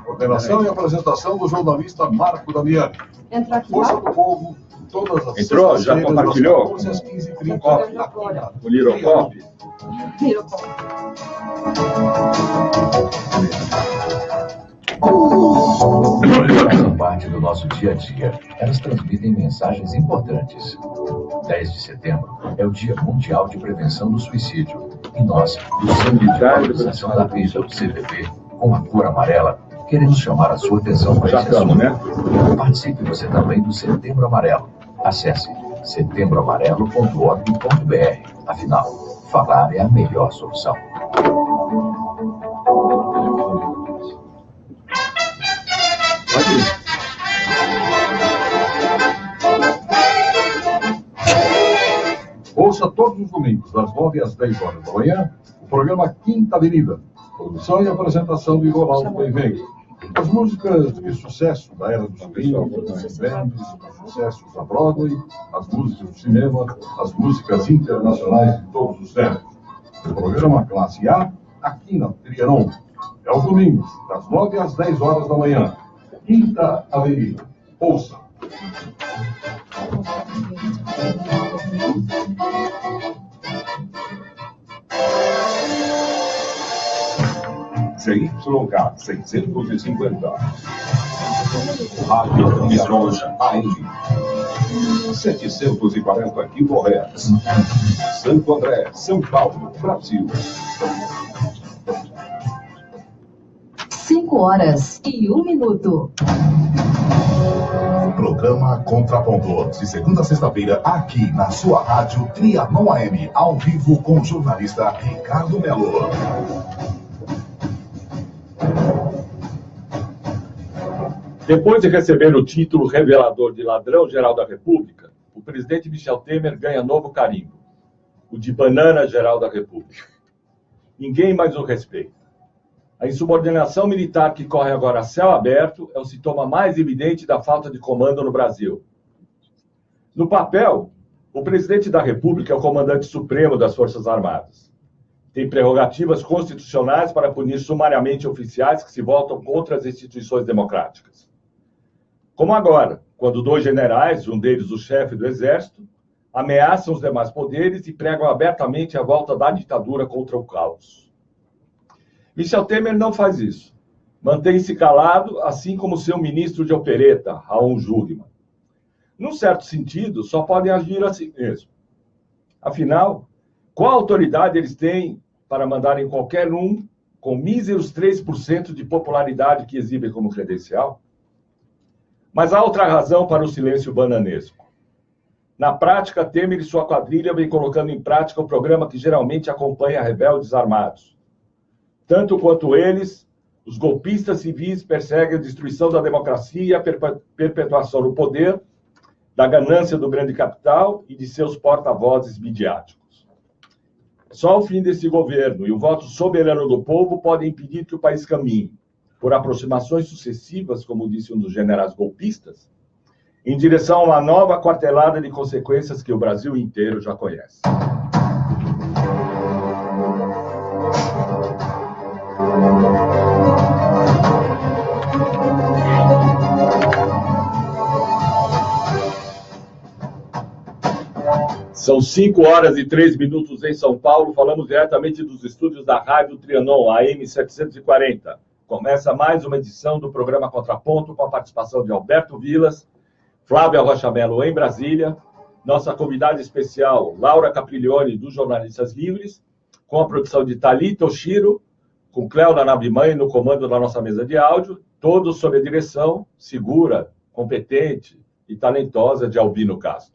Coordenação e apresentação do jornalista Marco Damiani. Entra aqui. Força do Povo, todas as Entrou? Já compartilhou? às 15h30. O Lirocop? Fazem parte do nosso dia a dia. Elas transmitem mensagens importantes. 10 de setembro é o Dia Mundial de Prevenção do Suicídio. E nós, do Centro de Valorização da Vida, o CVV, com a cor amarela, queremos chamar a sua atenção para esse assunto. Participe você também do Setembro Amarelo. Acesse setembroamarelo.org.br. Afinal, falar é a melhor solução. Ouça todos os domingos, das 9 às 10 horas da manhã, o programa Quinta Avenida. Produção e apresentação de Ronaldo Benvega. As músicas de sucesso da era dos 30, das bands, os sucessos da Broadway, as músicas do cinema, as músicas internacionais de todos os tempos. O programa Classe A, aqui na Trianon. É aos domingos, das 9 às 10 horas da manhã. Quinta Avenida. Ouça. CYK 650. Rádio Trianon AM 740 kHz. Santo André, São Paulo, Brasil. 5h01. Programa Contraponto, de segunda a sexta-feira, aqui na sua rádio Trianon AM, ao vivo com o jornalista Ricardo Melo. Depois de receber o título revelador de ladrão-geral da República, o presidente Michel Temer ganha novo carimbo, o de banana-geral da República. Ninguém mais o respeita. A insubordinação militar que corre agora a céu aberto é o sintoma mais evidente da falta de comando no Brasil. No papel, o presidente da República é o comandante supremo das Forças Armadas. Tem prerrogativas constitucionais para punir sumariamente oficiais que se voltam contra as instituições democráticas. Como agora, quando 2 generais, um deles o chefe do Exército, ameaçam os demais poderes e pregam abertamente a volta da ditadura contra o caos. Michel Temer não faz isso. Mantém-se calado, assim como seu ministro de opereta, Raul Jungmann. Num certo sentido, só podem agir assim mesmo. Afinal, qual autoridade eles têm para mandarem qualquer um com míseros 3% de popularidade que exibem como credencial? Mas há outra razão para o silêncio bananesco. Na prática, Temer e sua quadrilha vêm colocando em prática o programa que geralmente acompanha rebeldes armados. Tanto quanto eles, os golpistas civis perseguem a destruição da democracia e a perpetuação no poder, da ganância do grande capital e de seus porta-vozes midiáticos. Só o fim desse governo e o voto soberano do povo podem impedir que o país caminhe, por aproximações sucessivas, como disse um dos generais golpistas, em direção a uma nova quartelada de consequências que o Brasil inteiro já conhece. São 5h03 em São Paulo. Falamos diretamente dos estúdios da Rádio Trianon, AM 740. Começa mais uma edição do programa Contraponto, com a participação de Alberto Vilas, Flávia Rocha Mello em Brasília, nossa convidada especial, Laura Capriglione, dos Jornalistas Livres, com a produção de Thalita Oshiro, com Cléo Navimãe no comando da nossa mesa de áudio, todos sob a direção segura, competente e talentosa de Albino Castro.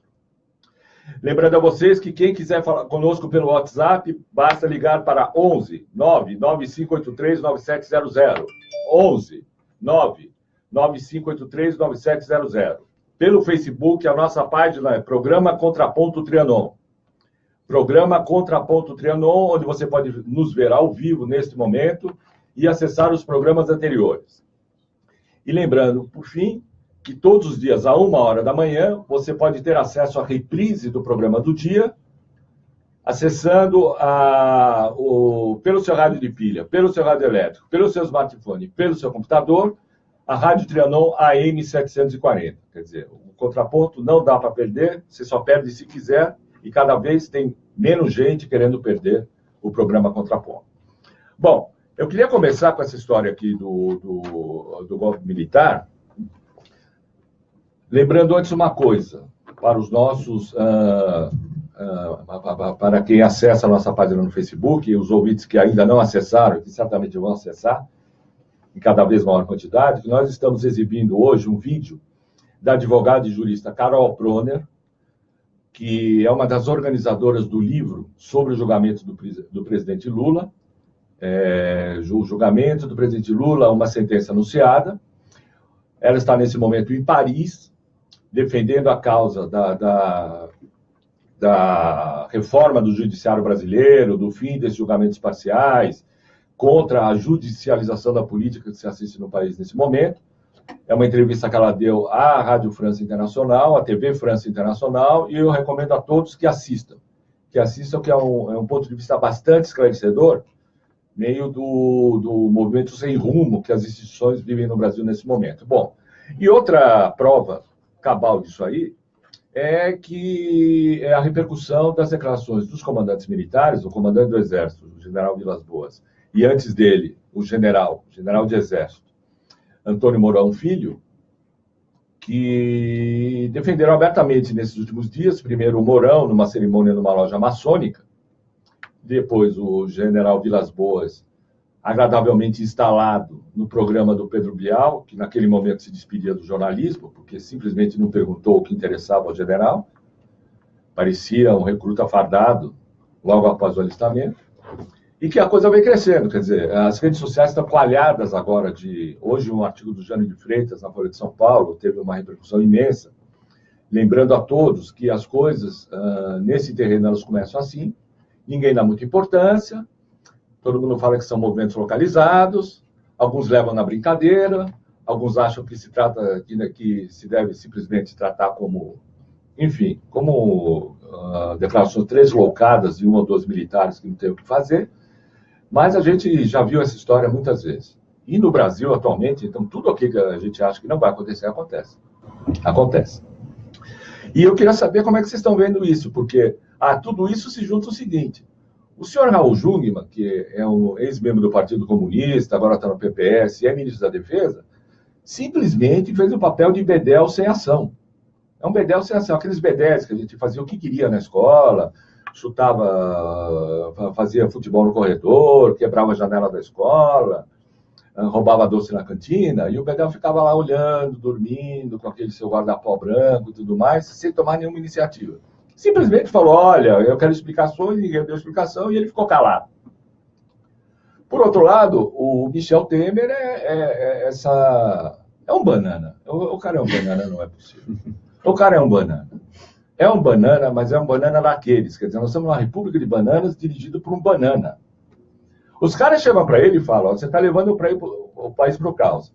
Lembrando a vocês que quem quiser falar conosco pelo WhatsApp, basta ligar para 11 99583 9700. 11 99583 9700. Pelo Facebook, a nossa página é Programa Contraponto Trianon. Programa Contraponto Trianon, onde você pode nos ver ao vivo neste momento e acessar os programas anteriores. E lembrando, por fim, que todos os dias, à 1h da manhã, você pode ter acesso à reprise do programa do dia, acessando pelo seu rádio de pilha, pelo seu rádio elétrico, pelo seu smartphone, pelo seu computador, a Rádio Trianon AM 740. Quer dizer, o contraponto não dá para perder, você só perde se quiser, e cada vez tem menos gente querendo perder o programa Contraponto. Bom, eu queria começar com essa história aqui do golpe militar, lembrando antes uma coisa, para os nossos... para quem acessa a nossa página no Facebook, e os ouvintes que ainda não acessaram, que certamente vão acessar, em cada vez maior quantidade, que nós estamos exibindo hoje um vídeo da advogada e jurista Carol Proner, que é uma das organizadoras do livro sobre o julgamento do presidente Lula, o julgamento do presidente Lula, uma sentença anunciada. Ela está, nesse momento, em Paris, defendendo a causa da reforma do judiciário brasileiro, do fim desses julgamentos parciais, contra a judicialização da política que se assiste no país nesse momento. É uma entrevista que ela deu à Rádio França Internacional, à TV França Internacional, e eu recomendo a todos que assistam, que é um ponto de vista bastante esclarecedor, meio do movimento sem rumo que as instituições vivem no Brasil nesse momento. Bom, e outra prova cabal disso aí é que é a repercussão das declarações dos comandantes militares, o comandante do Exército, o general Vilas Boas, e antes dele, o general de Exército, Antônio Mourão Filho, que defenderam abertamente nesses últimos dias, primeiro o Mourão, numa cerimônia numa loja maçônica, depois o general Vilas Boas, agradavelmente instalado no programa do Pedro Bial, que naquele momento se despedia do jornalismo, porque simplesmente não perguntou o que interessava ao general, parecia um recruta fardado logo após o alistamento, e que a coisa vem crescendo, quer dizer, as redes sociais estão coalhadas agora hoje um artigo do Jânio de Freitas, na Folha de São Paulo, teve uma repercussão imensa, lembrando a todos que as coisas, nesse terreno, elas começam assim, ninguém dá muita importância, todo mundo fala que são movimentos localizados, alguns levam na brincadeira, alguns acham que se deve simplesmente tratar como, enfim, como declarações deslocadas de um ou dois militares que não tem o que fazer, mas a gente já viu essa história muitas vezes. E no Brasil, atualmente, então, tudo aquilo que a gente acha que não vai acontecer, acontece. Acontece. E eu queria saber como é que vocês estão vendo isso, porque tudo isso se junta o seguinte: o senhor Raul Jungmann, que é um ex-membro do Partido Comunista, agora está no PPS, e é ministro da Defesa, simplesmente fez o papel de bedel sem ação. É um bedel sem ação, aqueles bedéis que a gente fazia o que queria na escola, chutava, fazia futebol no corredor, quebrava a janela da escola, roubava doce na cantina, e o bedel ficava lá olhando, dormindo, com aquele seu guarda-pó branco e tudo mais, sem tomar nenhuma iniciativa. Simplesmente falou, olha, eu quero explicações, ninguém deu explicação, e ele ficou calado. Por outro lado, o Michel Temer é um banana. O cara é um banana, não é possível. O cara é um banana. É um banana, mas é um banana daqueles. Quer dizer, nós estamos numa república de bananas dirigido por um banana. Os caras chegam para ele e falam, você está levando o país para o caos.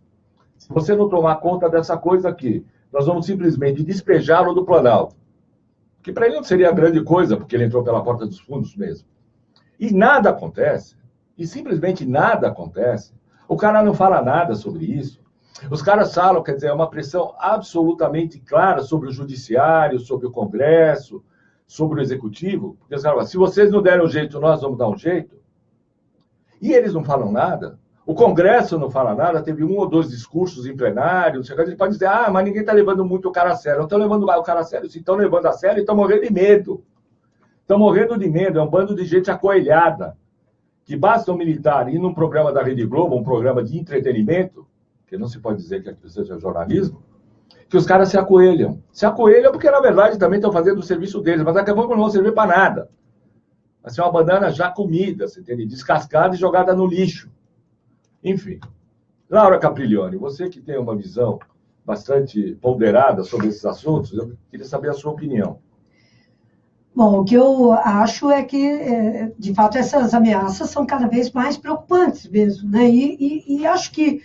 Se você não tomar conta dessa coisa aqui, nós vamos simplesmente despejá-lo do Planalto. Que para ele não seria grande coisa, porque ele entrou pela porta dos fundos mesmo. E nada acontece. E simplesmente nada acontece. O cara não fala nada sobre isso. Os caras falam, quer dizer, é uma pressão absolutamente clara sobre o judiciário, sobre o Congresso, sobre o Executivo. Porque os caras falam, se vocês não derem um jeito, nós vamos dar um jeito. E eles não falam nada. O Congresso não fala nada, teve um ou dois discursos em plenário, a gente pode dizer, mas ninguém está levando muito o cara a sério. Não estão levando o cara a sério, se estão levando a sério, estão morrendo de medo. Estão morrendo de medo, é um bando de gente acoelhada, que basta um militar ir num programa da Rede Globo, um programa de entretenimento, que não se pode dizer que aquilo seja jornalismo, que os caras se acoelham. Se acoelham porque, na verdade, também estão fazendo o serviço deles, mas daqui a pouco não vão servir para nada. Vai ser uma banana já comida, você entende? Descascada e jogada no lixo. Enfim. Laura Capriglione, você que tem uma visão bastante ponderada sobre esses assuntos, eu queria saber a sua opinião. Bom, o que eu acho é que, de fato, essas ameaças são cada vez mais preocupantes mesmo, né? E acho que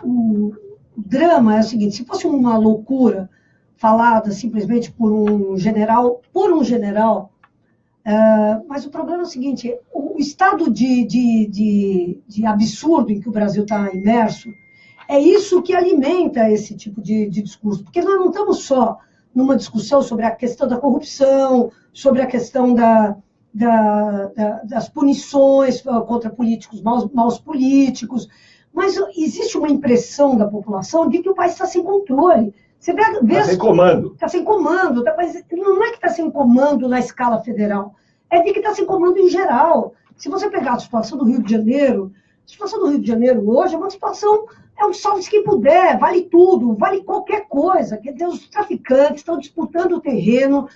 o drama é o seguinte, se fosse uma loucura falada simplesmente por um general, Mas o problema é o seguinte, o estado de absurdo em que o Brasil está imerso, é isso que alimenta esse tipo de discurso, porque nós não estamos só numa discussão sobre a questão da corrupção, sobre a questão das punições contra políticos, maus políticos, mas existe uma impressão da população de que o país está sem controle. Você vê, está sem comando. Está sem comando, mas não é que está sem comando na escala federal, é de que está sem comando em geral. Se você pegar a situação do Rio de Janeiro, a situação do Rio de Janeiro hoje é uma situação, é um salve-se quem puder, vale tudo, vale qualquer coisa. Quer dizer, os traficantes estão disputando o terreno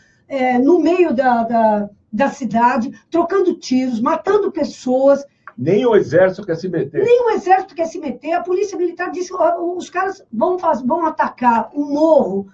no meio da cidade, trocando tiros, matando pessoas. Nem o exército quer se meter. Nem o exército quer se meter. A polícia militar disse que os caras vão atacar um morro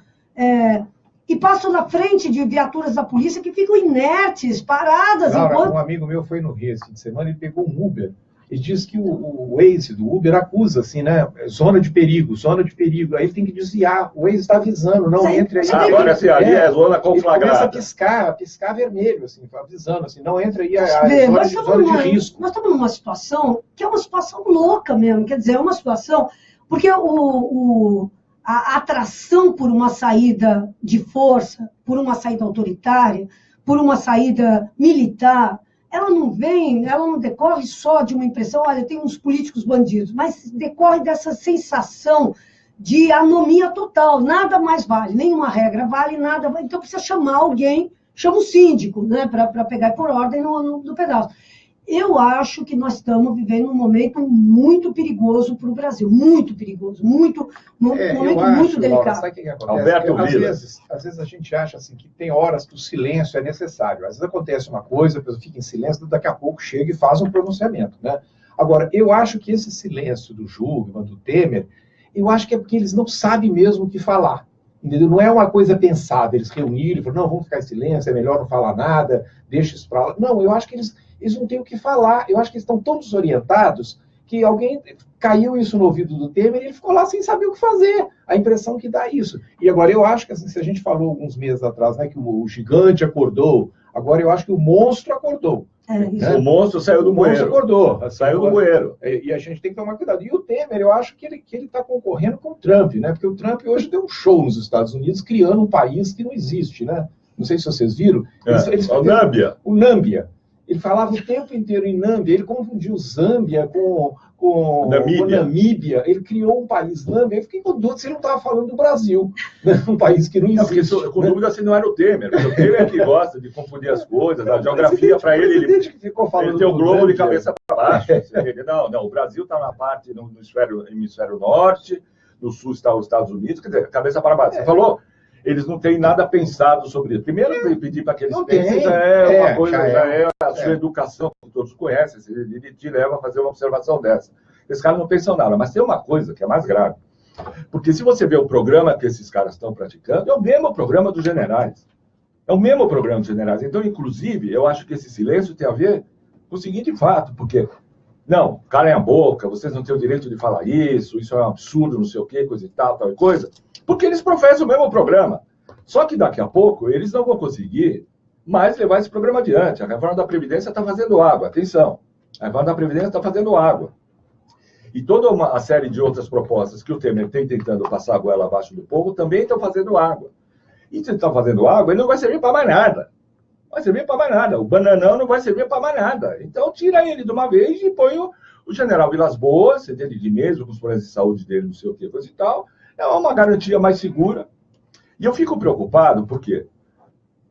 e passam na frente de viaturas da polícia que ficam inertes, paradas. Laura, um amigo meu foi no Rio esse fim de semana e pegou um Uber. E diz que o Waze do Uber acusa, assim, né? Zona de perigo, zona de perigo. Aí tem que desviar. O Waze está avisando, não entre aí. Agora, assim, ali é zona conflagrada. Começa a piscar vermelho, assim, avisando, assim, não entra aí a zona de risco. Nós estamos numa situação que é uma situação louca mesmo. Quer dizer, é uma situação... Porque a atração por uma saída de força, por uma saída autoritária, por uma saída militar... ela não decorre só de uma impressão, olha, tem uns políticos bandidos, mas decorre dessa sensação de anomia total, nada mais vale, nenhuma regra vale, nada vale, então precisa chamar alguém, chama o síndico, né, para pegar por ordem no pedaço. Eu acho que nós estamos vivendo um momento muito perigoso para o Brasil, muito perigoso, um momento muito delicado. Laura, sabe o que acontece? Às vezes a gente acha assim, que tem horas que o silêncio é necessário. Às vezes acontece uma coisa, a pessoa fica em silêncio, daqui a pouco chega e faz um pronunciamento, né? Agora, eu acho que esse silêncio do Jungmann, do Temer, eu acho que é porque eles não sabem mesmo o que falar. Entendeu? Não é uma coisa pensada, eles reuniram e falaram, não, vamos ficar em silêncio, é melhor não falar nada, deixa isso para lá. Não, eu acho que eles não têm o que falar. Eu acho que eles estão tão desorientados que alguém caiu isso no ouvido do Temer e ele ficou lá sem saber o que fazer. A impressão que dá isso. E agora eu acho que, assim, se a gente falou alguns meses atrás, né, que o gigante acordou, agora eu acho que o monstro acordou. Né? O monstro saiu do bueiro. O monstro acordou. Saiu do bueiro. E a gente tem que tomar cuidado. E o Temer, eu acho que ele está concorrendo com o Trump, né? Porque o Trump hoje deu um show nos Estados Unidos, criando um país que não existe, né? Não sei se vocês viram. O Nâmbia. O Nâmbia. Ele falava o tempo inteiro em Nâmbia, ele confundiu Zâmbia com Namíbia, ele criou um país Nâmbia, eu fiquei com dúvida se ele não estava falando do Brasil, né? Um país que não existe. Não, com dúvida se não era o Temer, porque o Temer é que gosta de confundir as coisas, a geografia para ele que ficou falando ele tem o globo de cabeça para baixo. Não, o Brasil está na parte no hemisfério norte, no sul está os Estados Unidos, quer dizer, cabeça para baixo. Você falou... Eles não têm nada pensado sobre isso. Primeiro, pedir para que eles pensem já é uma coisa, já é a sua educação, que todos conhecem, ele te leva a fazer uma observação dessa. Esses caras não pensam nada, mas tem uma coisa que é mais grave. Porque se você vê o programa que esses caras estão praticando, é o mesmo programa dos generais. É o mesmo programa dos generais. Então, inclusive, eu acho que esse silêncio tem a ver com o seguinte fato, porque, não, calem a boca, vocês não têm o direito de falar isso é um absurdo, não sei o quê, coisa e tal e coisa. Porque eles professam o mesmo programa. Só que daqui a pouco eles não vão conseguir mais levar esse programa adiante. A reforma da Previdência está fazendo água. Atenção. A reforma da Previdência está fazendo água. E toda uma série de outras propostas que o Temer tem tentando passar a goela abaixo do povo também estão fazendo água. E se estão fazendo água, ele não vai servir para mais nada. Não vai servir para mais nada. O bananão não vai servir para mais nada. Então tira ele de uma vez e põe o general Vilas Boas, você entende, de mesmo, com os problemas de saúde dele, não sei o que, coisa e tal. É uma garantia mais segura. E eu fico preocupado porque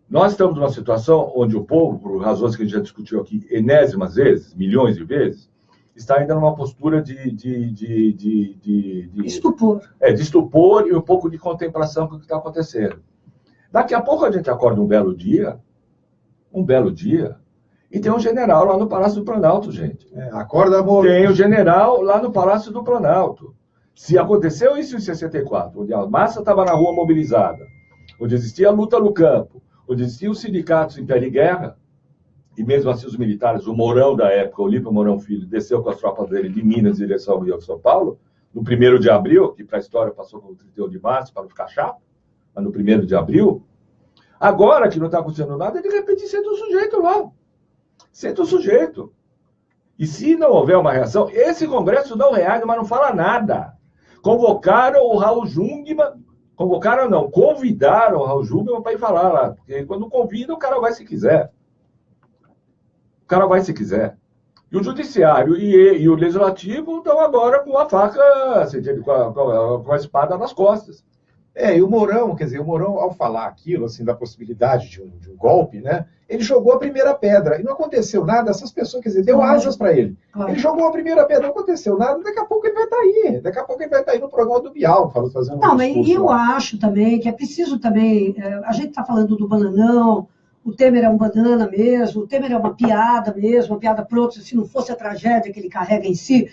nós estamos numa situação onde o povo, por razões que a gente já discutiu aqui enésimas vezes, milhões de vezes, está ainda numa postura de estupor. De estupor e um pouco de contemplação com o que está acontecendo. Daqui a pouco a gente acorda um belo dia, e tem um general lá no Palácio do Planalto, gente. Acorda, amor. Tem um general lá no Palácio do Planalto. Se aconteceu isso em 64, onde a massa estava na rua mobilizada, onde existia a luta no campo, onde existiam os sindicatos em pé de guerra, e mesmo assim os militares, o Mourão da época, Olímpio Mourão Filho, desceu com as tropas dele de Minas em direção ao Rio de São Paulo, no 1º de abril, que para a história passou como 31 de março, para não ficar chato, mas no 1º de abril, Agora que não está acontecendo nada, de repente senta o sujeito lá. Senta o sujeito. E se não houver uma reação, esse Congresso não reage, mas não fala nada. Convocaram o Raul Jungmann, convidaram o Raul Jungmann para ir falar lá. Porque quando convida, o cara vai se quiser. O cara vai se quiser. E o Judiciário e o Legislativo estão agora com a faca, com a espada nas costas. E o Mourão, quer dizer, o Mourão, ao falar aquilo, assim, da possibilidade de um golpe, né, ele jogou a primeira pedra, e não aconteceu nada, essas pessoas, quer dizer, deu asas para ele. Claro. Ele jogou a primeira pedra, não aconteceu nada, daqui a pouco ele vai estar aí, no programa do Bial, fazendo um discurso. E eu acho também que é preciso também, a gente está falando do bananão, o Temer é um banana mesmo, o Temer é uma piada mesmo, uma piada pronta, se não fosse a tragédia que ele carrega em si,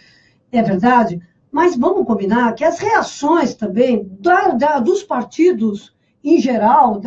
é verdade. Mas vamos combinar que as reações também dos partidos em geral,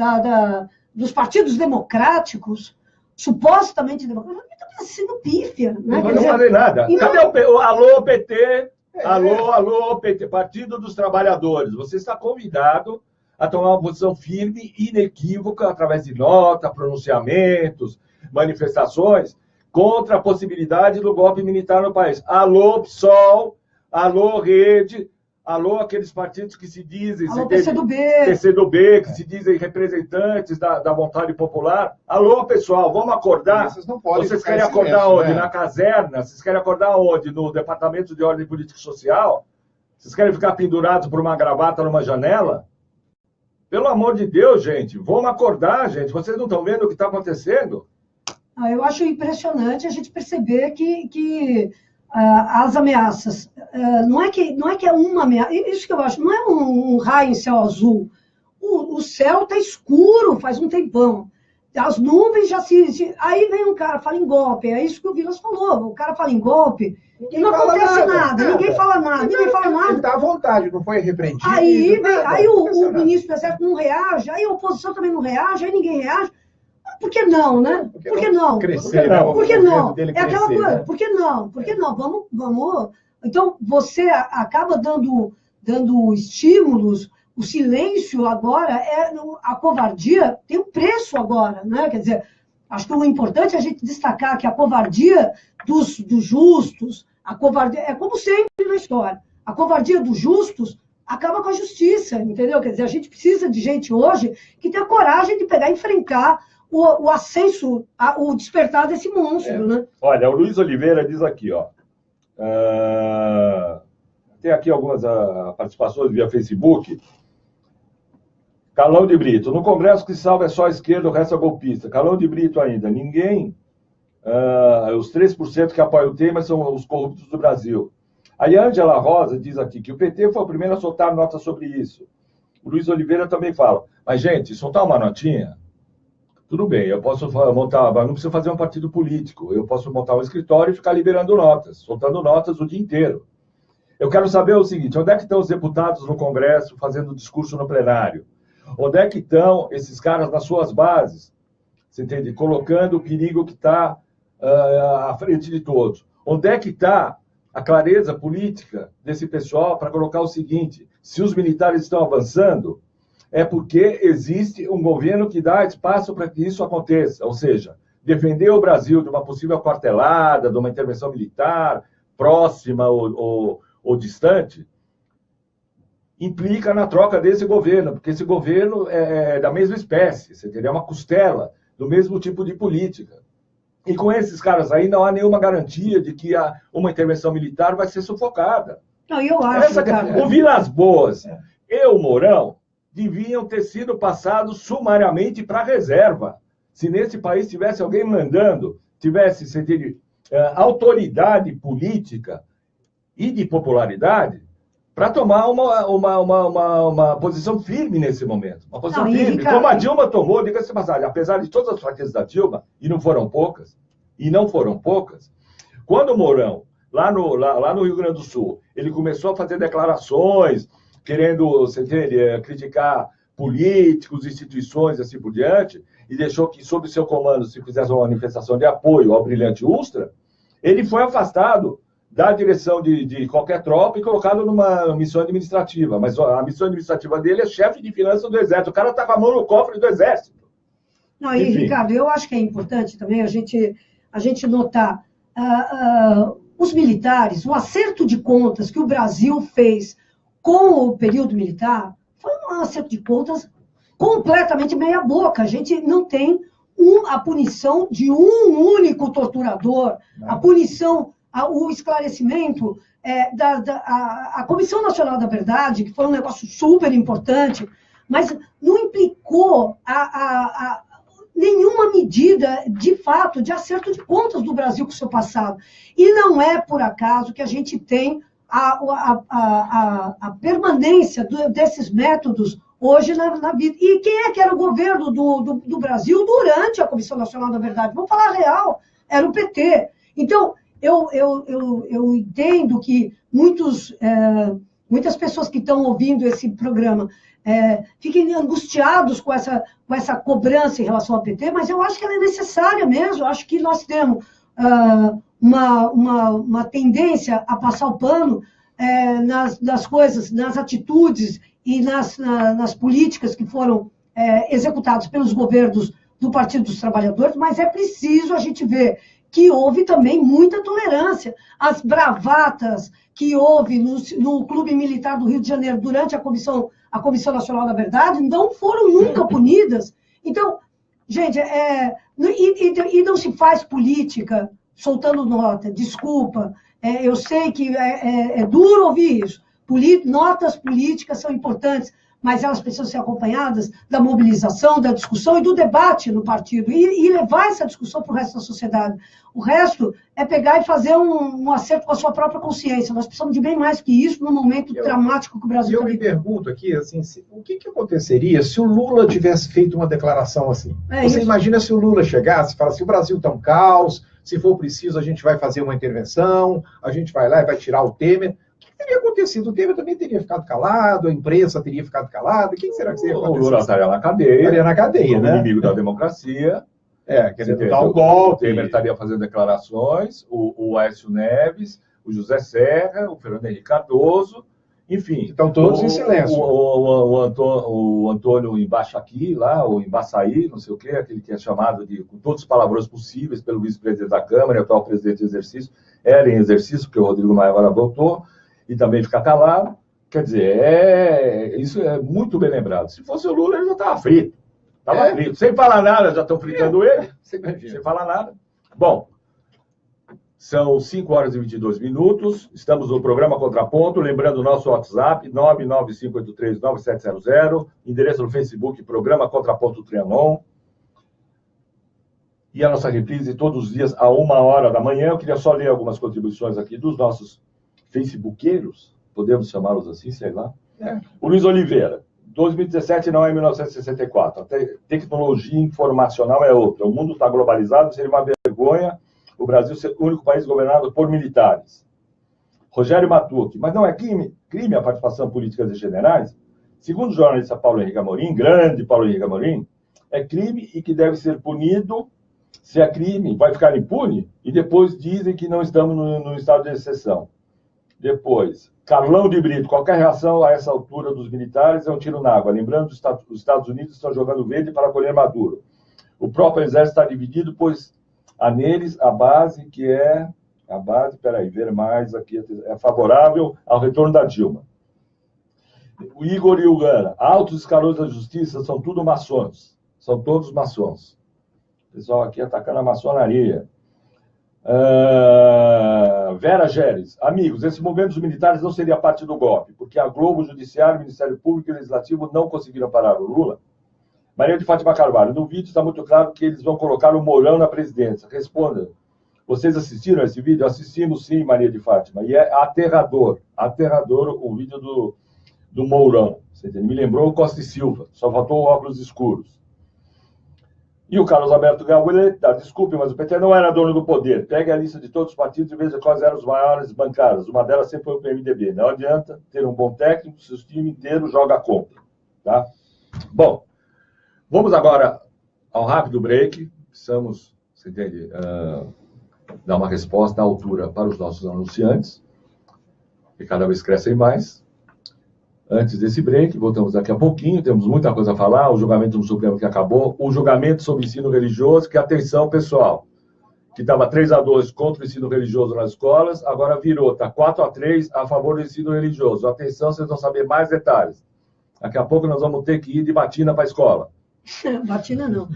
dos partidos democráticos, supostamente democráticos, estão sendo pífia. Né? Não falei nada. Cadê o alô, PT? Alô, PT, Partido dos Trabalhadores. Você está convidado a tomar uma posição firme e inequívoca, através de nota, pronunciamentos, manifestações, contra a possibilidade do golpe militar no país. Alô, PSOL, alô, Rede, alô, aqueles partidos que se dizem... Alô, PCdoB, que se dizem representantes da vontade popular. Alô, pessoal, vamos acordar? Vocês querem acordar onde? Na caserna? Vocês querem acordar onde? No Departamento de Ordem Política e Social? Vocês querem ficar pendurados por uma gravata numa janela? Pelo amor de Deus, gente, vamos acordar, gente. Vocês não estão vendo o que está acontecendo? Eu acho impressionante a gente perceber que as ameaças, não é que é uma ameaça, isso que eu acho, não é um raio em céu azul. O céu está escuro faz um tempão. As nuvens já Aí vem um cara, fala em golpe, é isso que o Vilas falou, o cara fala em golpe, e não acontece nada, ninguém fala nada. Ele está à vontade, não foi repreendido. Aí o ministro do Exército não reage, aí a oposição também não reage, aí ninguém reage. Por que não, né? Por que não? Por que não? É aquela coisa, por que não? Por que não? Vamos. Então, você acaba dando estímulos. O silêncio agora, a covardia tem um preço agora, né? Quer dizer, acho que o importante é a gente destacar que a covardia dos justos, a covardia, é como sempre na história, a covardia dos justos acaba com a justiça, entendeu? Quer dizer, a gente precisa de gente hoje que tenha coragem de pegar e enfrentar o ascenso, o despertar desse monstro, né? Olha, o Luiz Oliveira diz aqui, ó, tem aqui algumas participações via Facebook. Calão de Brito. No Congresso que salva é só a esquerda, o resto é golpista. Calão de Brito ainda. Ninguém... os 3% que apoiam o Temer são os corruptos do Brasil. A Ângela Rosa diz aqui que o PT foi o primeiro a soltar nota sobre isso. O Luiz Oliveira também fala. Mas, gente, soltar uma notinha, tudo bem, eu posso montar... Não preciso fazer um partido político. Eu posso montar um escritório e ficar liberando notas, soltando notas o dia inteiro. Eu quero saber o seguinte, onde é que estão os deputados no Congresso fazendo discurso no plenário? Onde é que estão esses caras nas suas bases? Você entende? Colocando o perigo que está à frente de todos. Onde é que está a clareza política desse pessoal para colocar o seguinte, se os militares estão avançando, é porque existe um governo que dá espaço para que isso aconteça. Ou seja, defender o Brasil de uma possível quartelada, de uma intervenção militar próxima ou distante, implica na troca desse governo, porque esse governo é da mesma espécie, você entendeu? É uma costela do mesmo tipo de política. E com esses caras aí não há nenhuma garantia de que uma intervenção militar vai ser sufocada. Não, eu acho, O Vilas Boas e o Mourão deviam ter sido passados sumariamente para a reserva. Se nesse país tivesse alguém mandando, tivesse, você entende, autoridade política e de popularidade, para tomar uma posição firme nesse momento. Uma posição firme. Como a Dilma tomou, diga-se passagem, apesar de todas as fraquezas da Dilma, e não foram poucas, quando o Mourão, lá no Rio Grande do Sul, ele começou a fazer declarações, querendo criticar políticos, instituições, assim por diante, e deixou que, sob seu comando, se fizesse uma manifestação de apoio ao brilhante Ustra, ele foi afastado da direção de qualquer tropa e colocado numa missão administrativa. Mas a missão administrativa dele é chefe de finanças do Exército. O cara está com a mão no cofre do Exército. Não, e, Ricardo, eu acho que é importante também a gente notar os militares, o acerto de contas que o Brasil fez com o período militar foi um acerto de contas completamente meia boca. A gente não tem a punição de um único torturador, a punição, o esclarecimento a Comissão Nacional da Verdade, que foi um negócio super importante, mas não implicou nenhuma medida, de fato, de acerto de contas do Brasil com o seu passado. E não é por acaso que a gente tem a permanência desses métodos hoje na vida. E quem é que era o governo do Brasil durante a Comissão Nacional da Verdade? Vamos falar real, era o PT. Então, eu entendo que muitas pessoas que estão ouvindo esse programa fiquem angustiados com essa cobrança em relação ao PT, mas eu acho que ela é necessária mesmo. Eu acho que nós temos uma tendência a passar o pano nas coisas, nas atitudes e nas políticas que foram executadas pelos governos do Partido dos Trabalhadores, mas é preciso a gente ver que houve também muita tolerância. As bravatas que houve no Clube Militar do Rio de Janeiro durante a Comissão Nacional da Verdade não foram nunca punidas. Então, gente, e não se faz política soltando nota. Desculpa, eu sei que é duro ouvir isso. Notas políticas são importantes, mas elas precisam ser acompanhadas da mobilização, da discussão e do debate no partido, e levar essa discussão para o resto da sociedade. O resto é pegar e fazer um acerto com a sua própria consciência. Nós precisamos de bem mais que isso no momento dramático que o Brasil está vivendo. Eu me pergunto aqui, assim, o que aconteceria se o Lula tivesse feito uma declaração assim? Você imagina se o Lula chegasse e falasse, o Brasil está um caos, se for preciso a gente vai fazer uma intervenção, a gente vai lá e vai tirar o Temer. O que teria acontecido? O Temer também teria ficado calado, a imprensa teria ficado calada. O que será que seria acontecido? O Lula estaria na cadeia. Estaria na cadeia, como né? inimigo da democracia. Querendo dar um golpe. O Temer estaria fazendo declarações, o Aécio Neves, o José Serra, o Fernando Henrique Cardoso, enfim. Estão todos em silêncio. O Antônio Embaixaqui, lá, o Embaçaí, não sei o quê, aquele que é chamado com todos os palavrões possíveis pelo vice-presidente da Câmara e atual presidente de exercício, era em exercício, porque o Rodrigo Maia agora voltou, e também ficar calado. Quer dizer, isso é muito bem lembrado. Se fosse o Lula, ele já estava frito. Estava frito. Sem falar nada, já estão fritando ele. Sem falar nada. Bom, são 5 horas e 22 minutos. Estamos no programa Contraponto. Lembrando o nosso WhatsApp, 995839700. Endereço no Facebook, Programa Contraponto Trianon. E a nossa reprise todos os dias, a 1h da manhã. Eu queria só ler algumas contribuições aqui dos nossos facebookeiros. Podemos chamá-los assim, sei lá. O Luiz Oliveira. 2017 não é 1964. A tecnologia informacional é outra. O mundo está globalizado, seria uma vergonha o Brasil ser o único país governado por militares. Rogério Matucci. Mas não é crime a participação política de generais? Segundo o jornalista Paulo Henrique Amorim, grande Paulo Henrique Amorim, é crime e que deve ser punido. Se é crime, vai ficar impune? E depois dizem que não estamos no estado de exceção. Depois, Carlão de Brito, qualquer reação a essa altura dos militares é um tiro na água. Lembrando, os Estados Unidos estão jogando verde para acolher Maduro. O próprio exército está dividido, pois há neles a base ver mais aqui, é favorável ao retorno da Dilma. O Igor Ilgana, altos escalões da justiça são tudo maçons, são todos maçons. O pessoal aqui atacando a maçonaria. Vera Geres, amigos, esse movimento dos militares não seria parte do golpe, porque a Globo, o Judiciário, o Ministério Público e o Legislativo não conseguiram parar o Lula. Maria de Fátima Carvalho, no vídeo está muito claro que eles vão colocar o Mourão na presidência. Responda, vocês assistiram esse vídeo? Assistimos sim, Maria de Fátima, e é aterrador o vídeo do Mourão. Você entende? Me lembrou o Costa e Silva, só faltou óculos escuros. E o Carlos Alberto Galgueta, desculpe, mas o PT não era dono do poder. Pegue a lista de todos os partidos e veja quais eram os maiores bancadas. Uma delas sempre foi o PMDB. Não adianta ter um bom técnico se o time inteiro joga contra. Tá? Bom, vamos agora ao rápido break. Precisamos, você entende, dar uma resposta à altura para os nossos anunciantes, que cada vez crescem mais. Antes desse break, voltamos daqui a pouquinho, temos muita coisa a falar, o julgamento do Supremo que acabou, o julgamento sobre ensino religioso, que, atenção, pessoal, que estava 3-2 contra o ensino religioso nas escolas, agora virou, está 4-3 a favor do ensino religioso. Atenção, vocês vão saber mais detalhes. Daqui a pouco nós vamos ter que ir de batina para a escola. Batina não.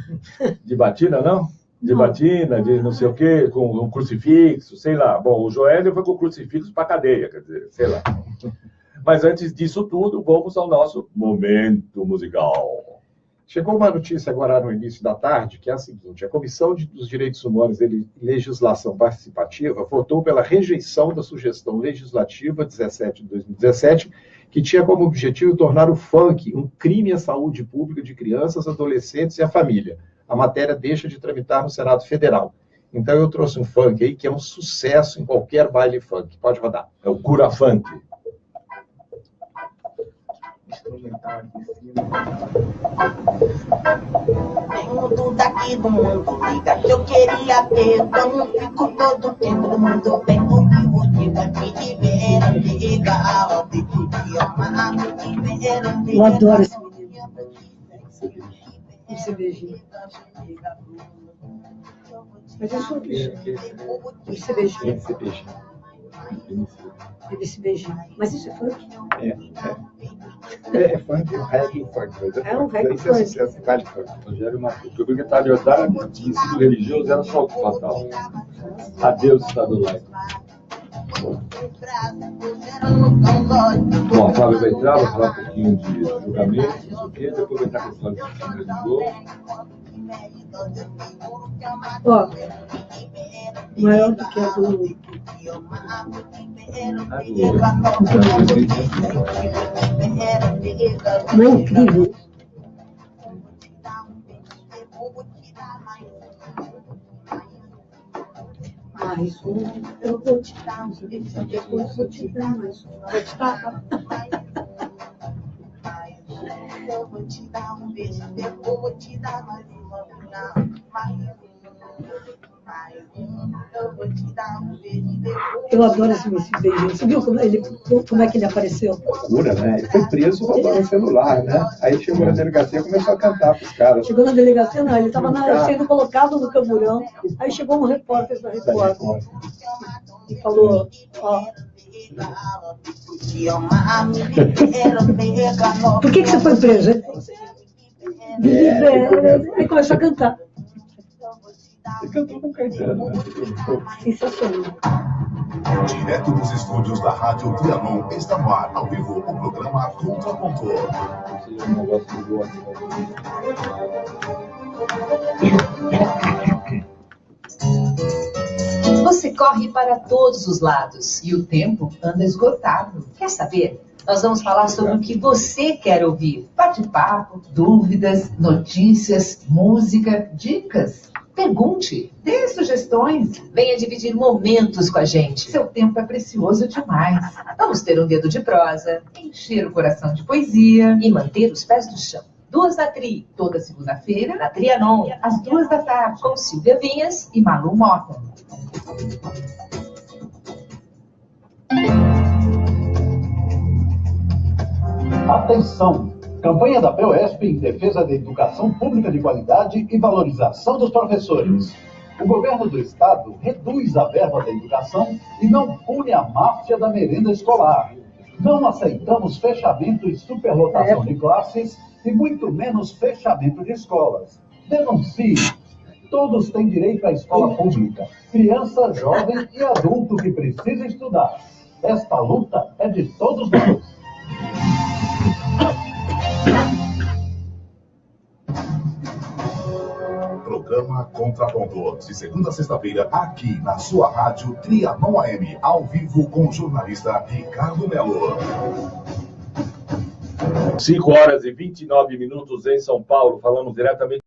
De batina, não? De Não. batina, de não sei o quê, com um crucifixo, sei lá. Bom, o Joélio foi com o crucifixo para a cadeia, quer dizer, sei lá. Mas antes disso tudo, vamos ao nosso momento musical. Chegou uma notícia agora no início da tarde, que é a seguinte: a Comissão dos Direitos Humanos e Legislação Participativa votou pela rejeição da sugestão legislativa 17 de 2017, que tinha como objetivo tornar o funk um crime à saúde pública de crianças, adolescentes e a família. A matéria deixa de tramitar no Senado Federal. Então eu trouxe um funk aí que é um sucesso em qualquer baile funk. Pode rodar. É o Cura Funk. Mundo daqui do mundo, liga que eu queria ter. Eu não fico todo tempo no mundo bem comigo. Diga que tiver, liga, Eu adoro esse menino. Esse beijinho. Mas eu sou bicho. Esse beijinho. Esse beijinho. Mas isso é funk? É funk, é um reggae funk. É um reggae funk. funk. Sucesso, vale funk. Rogério Matheus. Eu vi que a verdade de ensino religioso era só o fatal. Adeus, Estado laico. Bom, a Flávia vai entrar, vai falar um pouquinho de julgamento, não sei o quê, depois vai entrar com a história do ensino religioso. Ó, maior do que a do... Não é incrível? Mais um, eu vou te dar, depois vou te dar mais um, vou te dar. Eu vou te dar um beijo, depois vou te dar mais uma, eu vou te dar um beijo, depois... Eu adoro esse beijinho. Você viu como é que ele apareceu? Loucura, né? Ele foi preso roubando o celular, né? Aí chegou na delegacia e começou a cantar pros caras. Chegou na delegacia, não, ele estava sendo colocado no camburão. Aí chegou um repórter da Record e falou, ó... Por que você foi preso? Ele começou a cantar. Ele cantou com Caetano, né? Sensacional. Direto dos estúdios da Rádio Trianon, está no ar, ao vivo, o programa Contraponto. Você corre para todos os lados e o tempo anda esgotado. Quer saber? Nós vamos falar sobre o que você quer ouvir. Bate-papo, dúvidas, notícias, música, dicas. Pergunte, dê sugestões, venha dividir momentos com a gente. Seu tempo é precioso demais. Vamos ter um dedo de prosa, encher o coração de poesia e manter os pés no chão. 2 da Tri, toda segunda-feira, na Trianon, às 2 da tarde, com Silvia Vinhas e Malu Mota. Atenção! Campanha da POESP em defesa da educação pública de qualidade e valorização dos professores. O governo do estado reduz a verba da educação e não pune a máfia da merenda escolar. Não aceitamos fechamento e superlotação de classes e muito menos fechamento de escolas. Denuncie! Todos têm direito à escola pública. Criança, jovem e adulto que precisa estudar. Esta luta é de todos nós. Programa Contraponto, de segunda a sexta-feira, aqui na sua rádio Trianon AM, ao vivo com o jornalista Ricardo Melo. 5h29 em São Paulo, falamos diretamente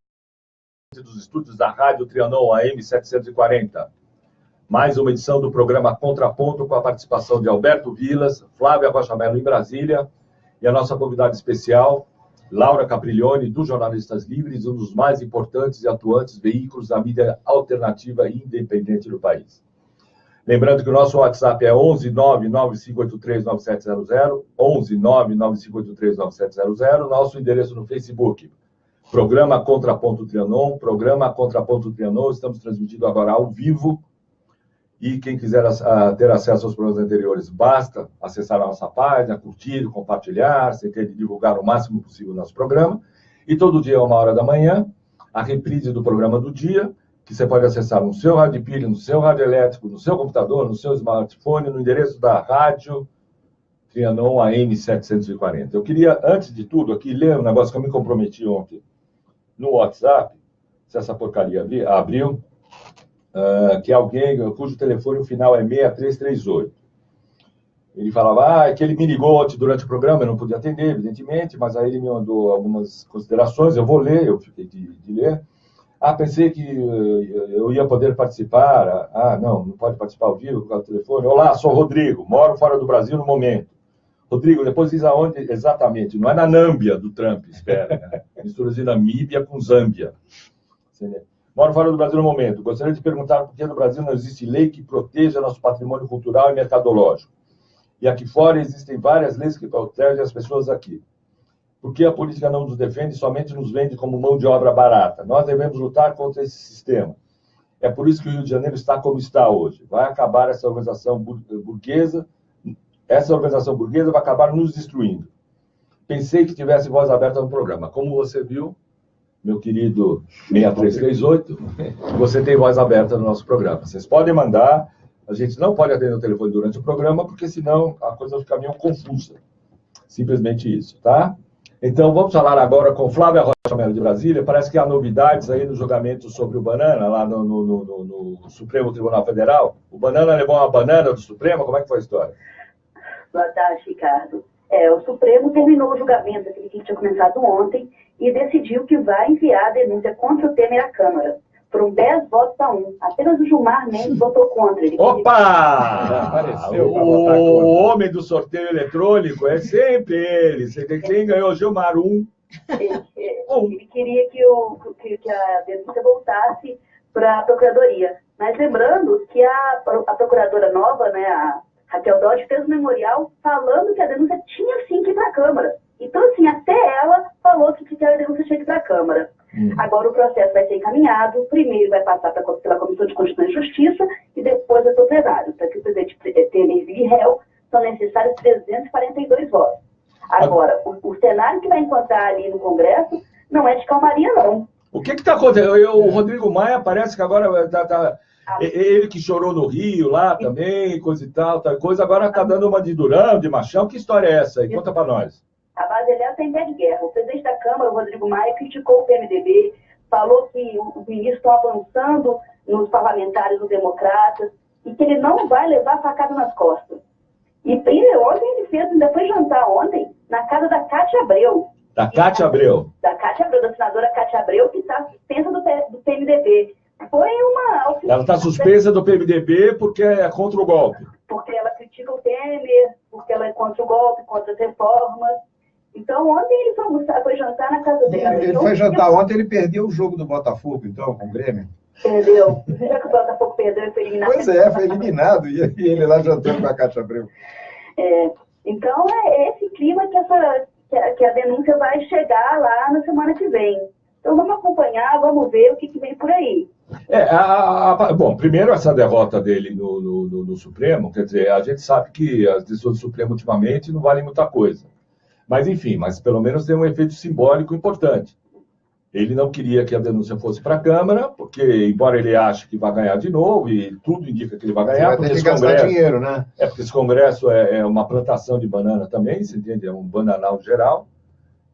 dos estúdios da Rádio Trianon AM 740. Mais uma edição do programa Contraponto, com a participação de Alberto Vilas, Flávia Rocha Mello em Brasília, e a nossa convidada especial, Laura Capriglione, do Jornalistas Livres, um dos mais importantes e atuantes veículos da mídia alternativa e independente do país. Lembrando que o nosso WhatsApp é 11-99583-9700, 11-99583-9700, nosso endereço no Facebook, Programa Contraponto Trianon, Programa Contraponto Trianon, estamos transmitindo agora ao vivo, e quem quiser ter acesso aos programas anteriores, basta acessar a nossa página, curtir, compartilhar, você quer divulgar o máximo possível o nosso programa, e todo dia, 1h a reprise do programa do dia, que você pode acessar no seu rádio pilha, no seu rádio elétrico, no seu computador, no seu smartphone, no endereço da rádio Trianon AM 740. Eu queria, antes de tudo, aqui ler um negócio que eu me comprometi ontem no WhatsApp, se essa porcaria abriu, que alguém cujo telefone o final é 6338. Ele falava, que ele me ligou ontem durante o programa, eu não podia atender, evidentemente, mas aí ele me mandou algumas considerações, eu vou ler, eu fiquei de ler. Pensei que eu ia poder participar. Não pode participar ao vivo por causa do telefone. Olá, sou Rodrigo, moro fora do Brasil no momento. Rodrigo, depois diz aonde exatamente. Não é na Nâmbia do Trump, espera. Né? Mistura de Namíbia com Zâmbia. Moro fora do Brasil no momento. Gostaria de perguntar por que no Brasil não existe lei que proteja nosso patrimônio cultural e mercadológico. E aqui fora existem várias leis que protegem as pessoas aqui. Por que a política não nos defende e somente nos vende como mão de obra barata? Nós devemos lutar contra esse sistema. É por isso que o Rio de Janeiro está como está hoje. Vai acabar essa organização burguesa. Essa organização burguesa vai acabar nos destruindo. Pensei que tivesse voz aberta no programa. Como você viu, meu querido 6338, você tem voz aberta no nosso programa. Vocês podem mandar. A gente não pode atender o telefone durante o programa, porque senão a coisa fica meio confusa. Simplesmente isso, tá? Então, vamos falar agora com Flávia Rocha Mello de Brasília. Parece que há novidades aí no julgamento sobre o Banana, lá no Supremo Tribunal Federal. O Banana levou uma banana do Supremo? Como é que foi a história? Boa tarde, Ricardo. O Supremo terminou o julgamento, aquele que tinha começado ontem, e decidiu que vai enviar a denúncia contra o Temer à Câmara. Foram 10 votos a 1. Apenas o Gilmar Mendes votou contra. Opa! Apareceu o homem do sorteio eletrônico é sempre ele. Quem ganhou? Gilmar 1. Ele queria que a denúncia voltasse para a Procuradoria. Mas lembrando que a procuradora nova, né, a Raquel Dodge, fez um memorial falando que a denúncia tinha sim que ir para a Câmara. Então, assim, até ela falou que a denúncia tinha que ir para a Câmara. Agora o processo vai ser encaminhado, primeiro vai passar pela Comissão de Constituição e Justiça e depois vai ser o plenário. Para que o presidente Temer vire réu, são necessários 342 votos. Agora, o cenário que vai encontrar ali no Congresso não é de calmaria, não. O que está acontecendo? O Rodrigo Maia parece que agora ele que chorou no Rio lá também, coisa e tal coisa, agora está dando uma de durão, de machão. Que história é essa aí? Conta para nós. A base está em pé de guerra. O presidente da Câmara, o Rodrigo Maia, criticou o PMDB, falou que os ministros estão avançando nos parlamentares, nos democratas, e que ele não vai levar facada nas costas. E ontem ele ainda foi jantar ontem, na casa da Cátia Abreu. Da Cátia Abreu? Da Cátia Abreu, da senadora Cátia Abreu, que está suspensa do PMDB. Foi uma... Ela está suspensa do PMDB porque é contra o golpe. Porque ela critica o Temer, porque ela é contra o golpe, contra as reformas. Então, ontem ele foi jantar na casa dela. Ele foi jantar ontem, ele perdeu o jogo do Botafogo, então, com o Grêmio. Perdeu. Já que o Botafogo perdeu e foi eliminado. Pois é, foi eliminado. E ele lá jantando com a Cátia Abreu. Então, é esse clima que a denúncia vai chegar lá na semana que vem. Então, vamos acompanhar, vamos ver o que vem por aí. Bom, primeiro essa derrota dele no Supremo, quer dizer, a gente sabe que as decisões do Supremo ultimamente não valem muita coisa. Mas, enfim, pelo menos tem um efeito simbólico importante. Ele não queria que a denúncia fosse para a Câmara, porque, embora ele ache que vai ganhar de novo, e tudo indica que ele vai ganhar, porque esse Congresso... dinheiro, né? Porque esse Congresso é uma plantação de banana também, você entende? É um bananal geral,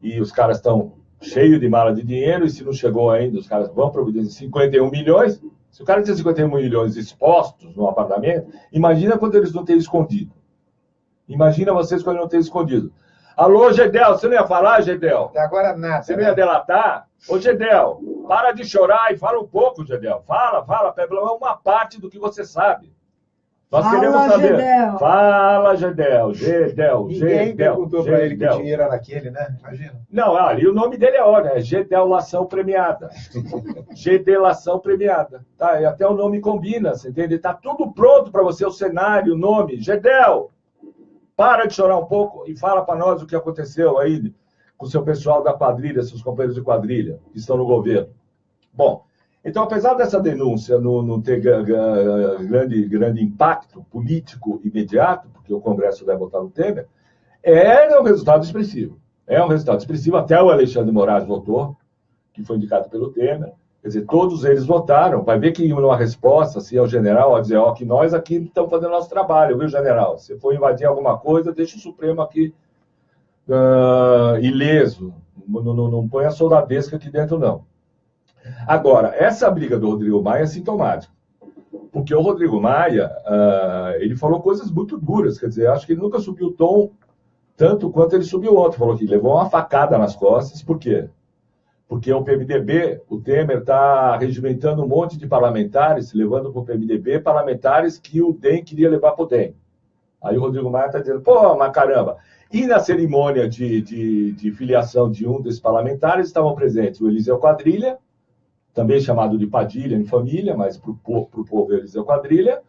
e os caras estão cheios de mala de dinheiro, e se não chegou ainda, os caras vão providenciar 51 milhões. Se o cara tem 51 milhões expostos no apartamento, imagina quando eles não têm escondido. Imagina vocês quando não têm escondido. Alô, Gedel, você não ia falar, Gedel? Até agora nada. Você não ia delatar? Ô, Gedel, para de chorar e fala um pouco, Gedel. Fala, pelo menos uma parte do que você sabe. Nós Fala, queremos saber. Gedel. Fala, Gedel. Gedel. Ninguém perguntou para ele que Gedel. dinheiro era aquele, né? Imagina. Não, ali o nome dele é ótimo, é Gedelação Premiada. Gedelação Premiada. Tá? E até o nome combina, você entende? Está tudo pronto para você, o cenário, o nome. Gedel, para de chorar um pouco e fala para nós o que aconteceu aí com o seu pessoal da quadrilha, seus companheiros de quadrilha, que estão no governo. Bom, então, apesar dessa denúncia não ter grande impacto político imediato, porque o Congresso vai votar no Temer, é um resultado expressivo. É um resultado expressivo, até o Alexandre Moraes votou, que foi indicado pelo Temer. Quer dizer, todos eles votaram. Vai ver que numa resposta, assim, ao general, vai dizer, ó, que nós aqui estamos fazendo nosso trabalho, viu, general? Se for invadir alguma coisa, deixa o Supremo aqui ileso. Não põe a soldadesca aqui dentro, não. Agora, essa briga do Rodrigo Maia é sintomática. Porque o Rodrigo Maia, ele falou coisas muito duras. Quer dizer, acho que ele nunca subiu o tom tanto quanto ele subiu ontem. Falou que levou uma facada nas costas. Por quê? Porque o PMDB, o Temer está regimentando um monte de parlamentares, levando para o PMDB parlamentares que o DEM queria levar para o DEM. Aí o Rodrigo Maia está dizendo, pô, mas caramba. E na cerimônia de filiação de um desses parlamentares estavam presentes o Eliseu Quadrilha, também chamado de Padilha em família, mas para o povo Eliseu Quadrilha,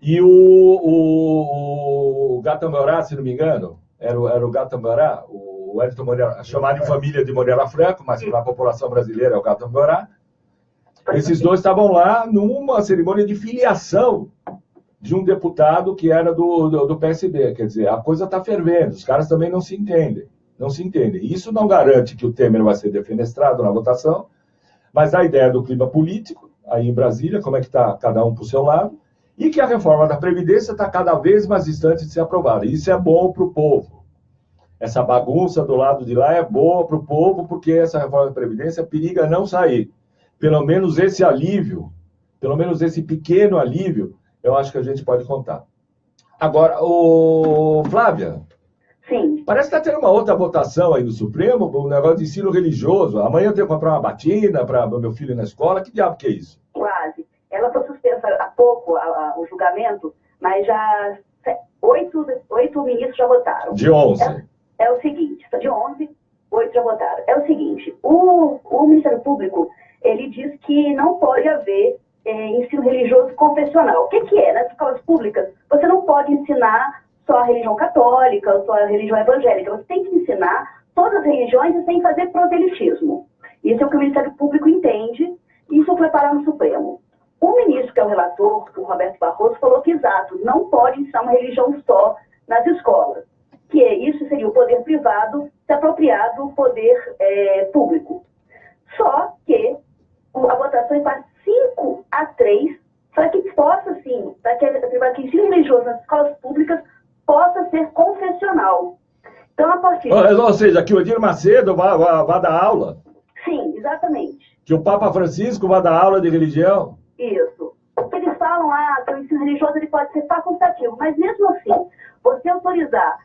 e o Gatamborá, se não me engano, era o Gatamborá, o Wellington Moreira, chamado em família de Moreira Franco, mas para a população brasileira é o Gatamborá. Esses dois estavam lá numa cerimônia de filiação de um deputado que era do PSB. Quer dizer, a coisa está fervendo, os caras também não se entendem. Isso não garante que o Temer vai ser defenestrado na votação, mas a ideia do clima político, aí em Brasília, como é que está cada um para o seu lado, e que a reforma da Previdência está cada vez mais distante de ser aprovada. Isso é bom para o povo. Essa bagunça do lado de lá é boa para o povo, porque essa reforma da Previdência periga não sair. Pelo menos esse alívio, pelo menos esse pequeno alívio, eu acho que a gente pode contar. Agora, Flávia, sim. Parece que está tendo uma outra votação aí no Supremo, um negócio de ensino religioso. Amanhã eu tenho que comprar uma batina para o meu filho ir na escola. Que diabo que é isso? Quase. Ela foi suspensa há pouco, o julgamento, mas já 8 ministros já votaram. De 11. É o seguinte, de 11, 8 já votaram. É o seguinte, o Ministério Público, ele diz que não pode haver ensino religioso confessional. O que é? Nas escolas públicas, você não pode ensinar só a religião católica, ou só a religião evangélica. Você tem que ensinar todas as religiões e sem fazer proselitismo. Isso é o que o Ministério Público entende, e isso foi parar no Supremo. O ministro, que é o relator, o Roberto Barroso, falou que, exato, não pode ensinar uma religião só nas escolas. Que isso seria o poder privado se apropriar do poder público. Só que a votação está 5-3 para que possa, sim, para que o ensino religioso nas escolas públicas possa ser confessional. Então, a partir... Ou seja, que o Edir Macedo vá dar aula. Sim, exatamente. Que o Papa Francisco vá dar aula de religião. Isso. Porque eles falam que o ensino religioso ele pode ser facultativo, mas mesmo assim, você autorizar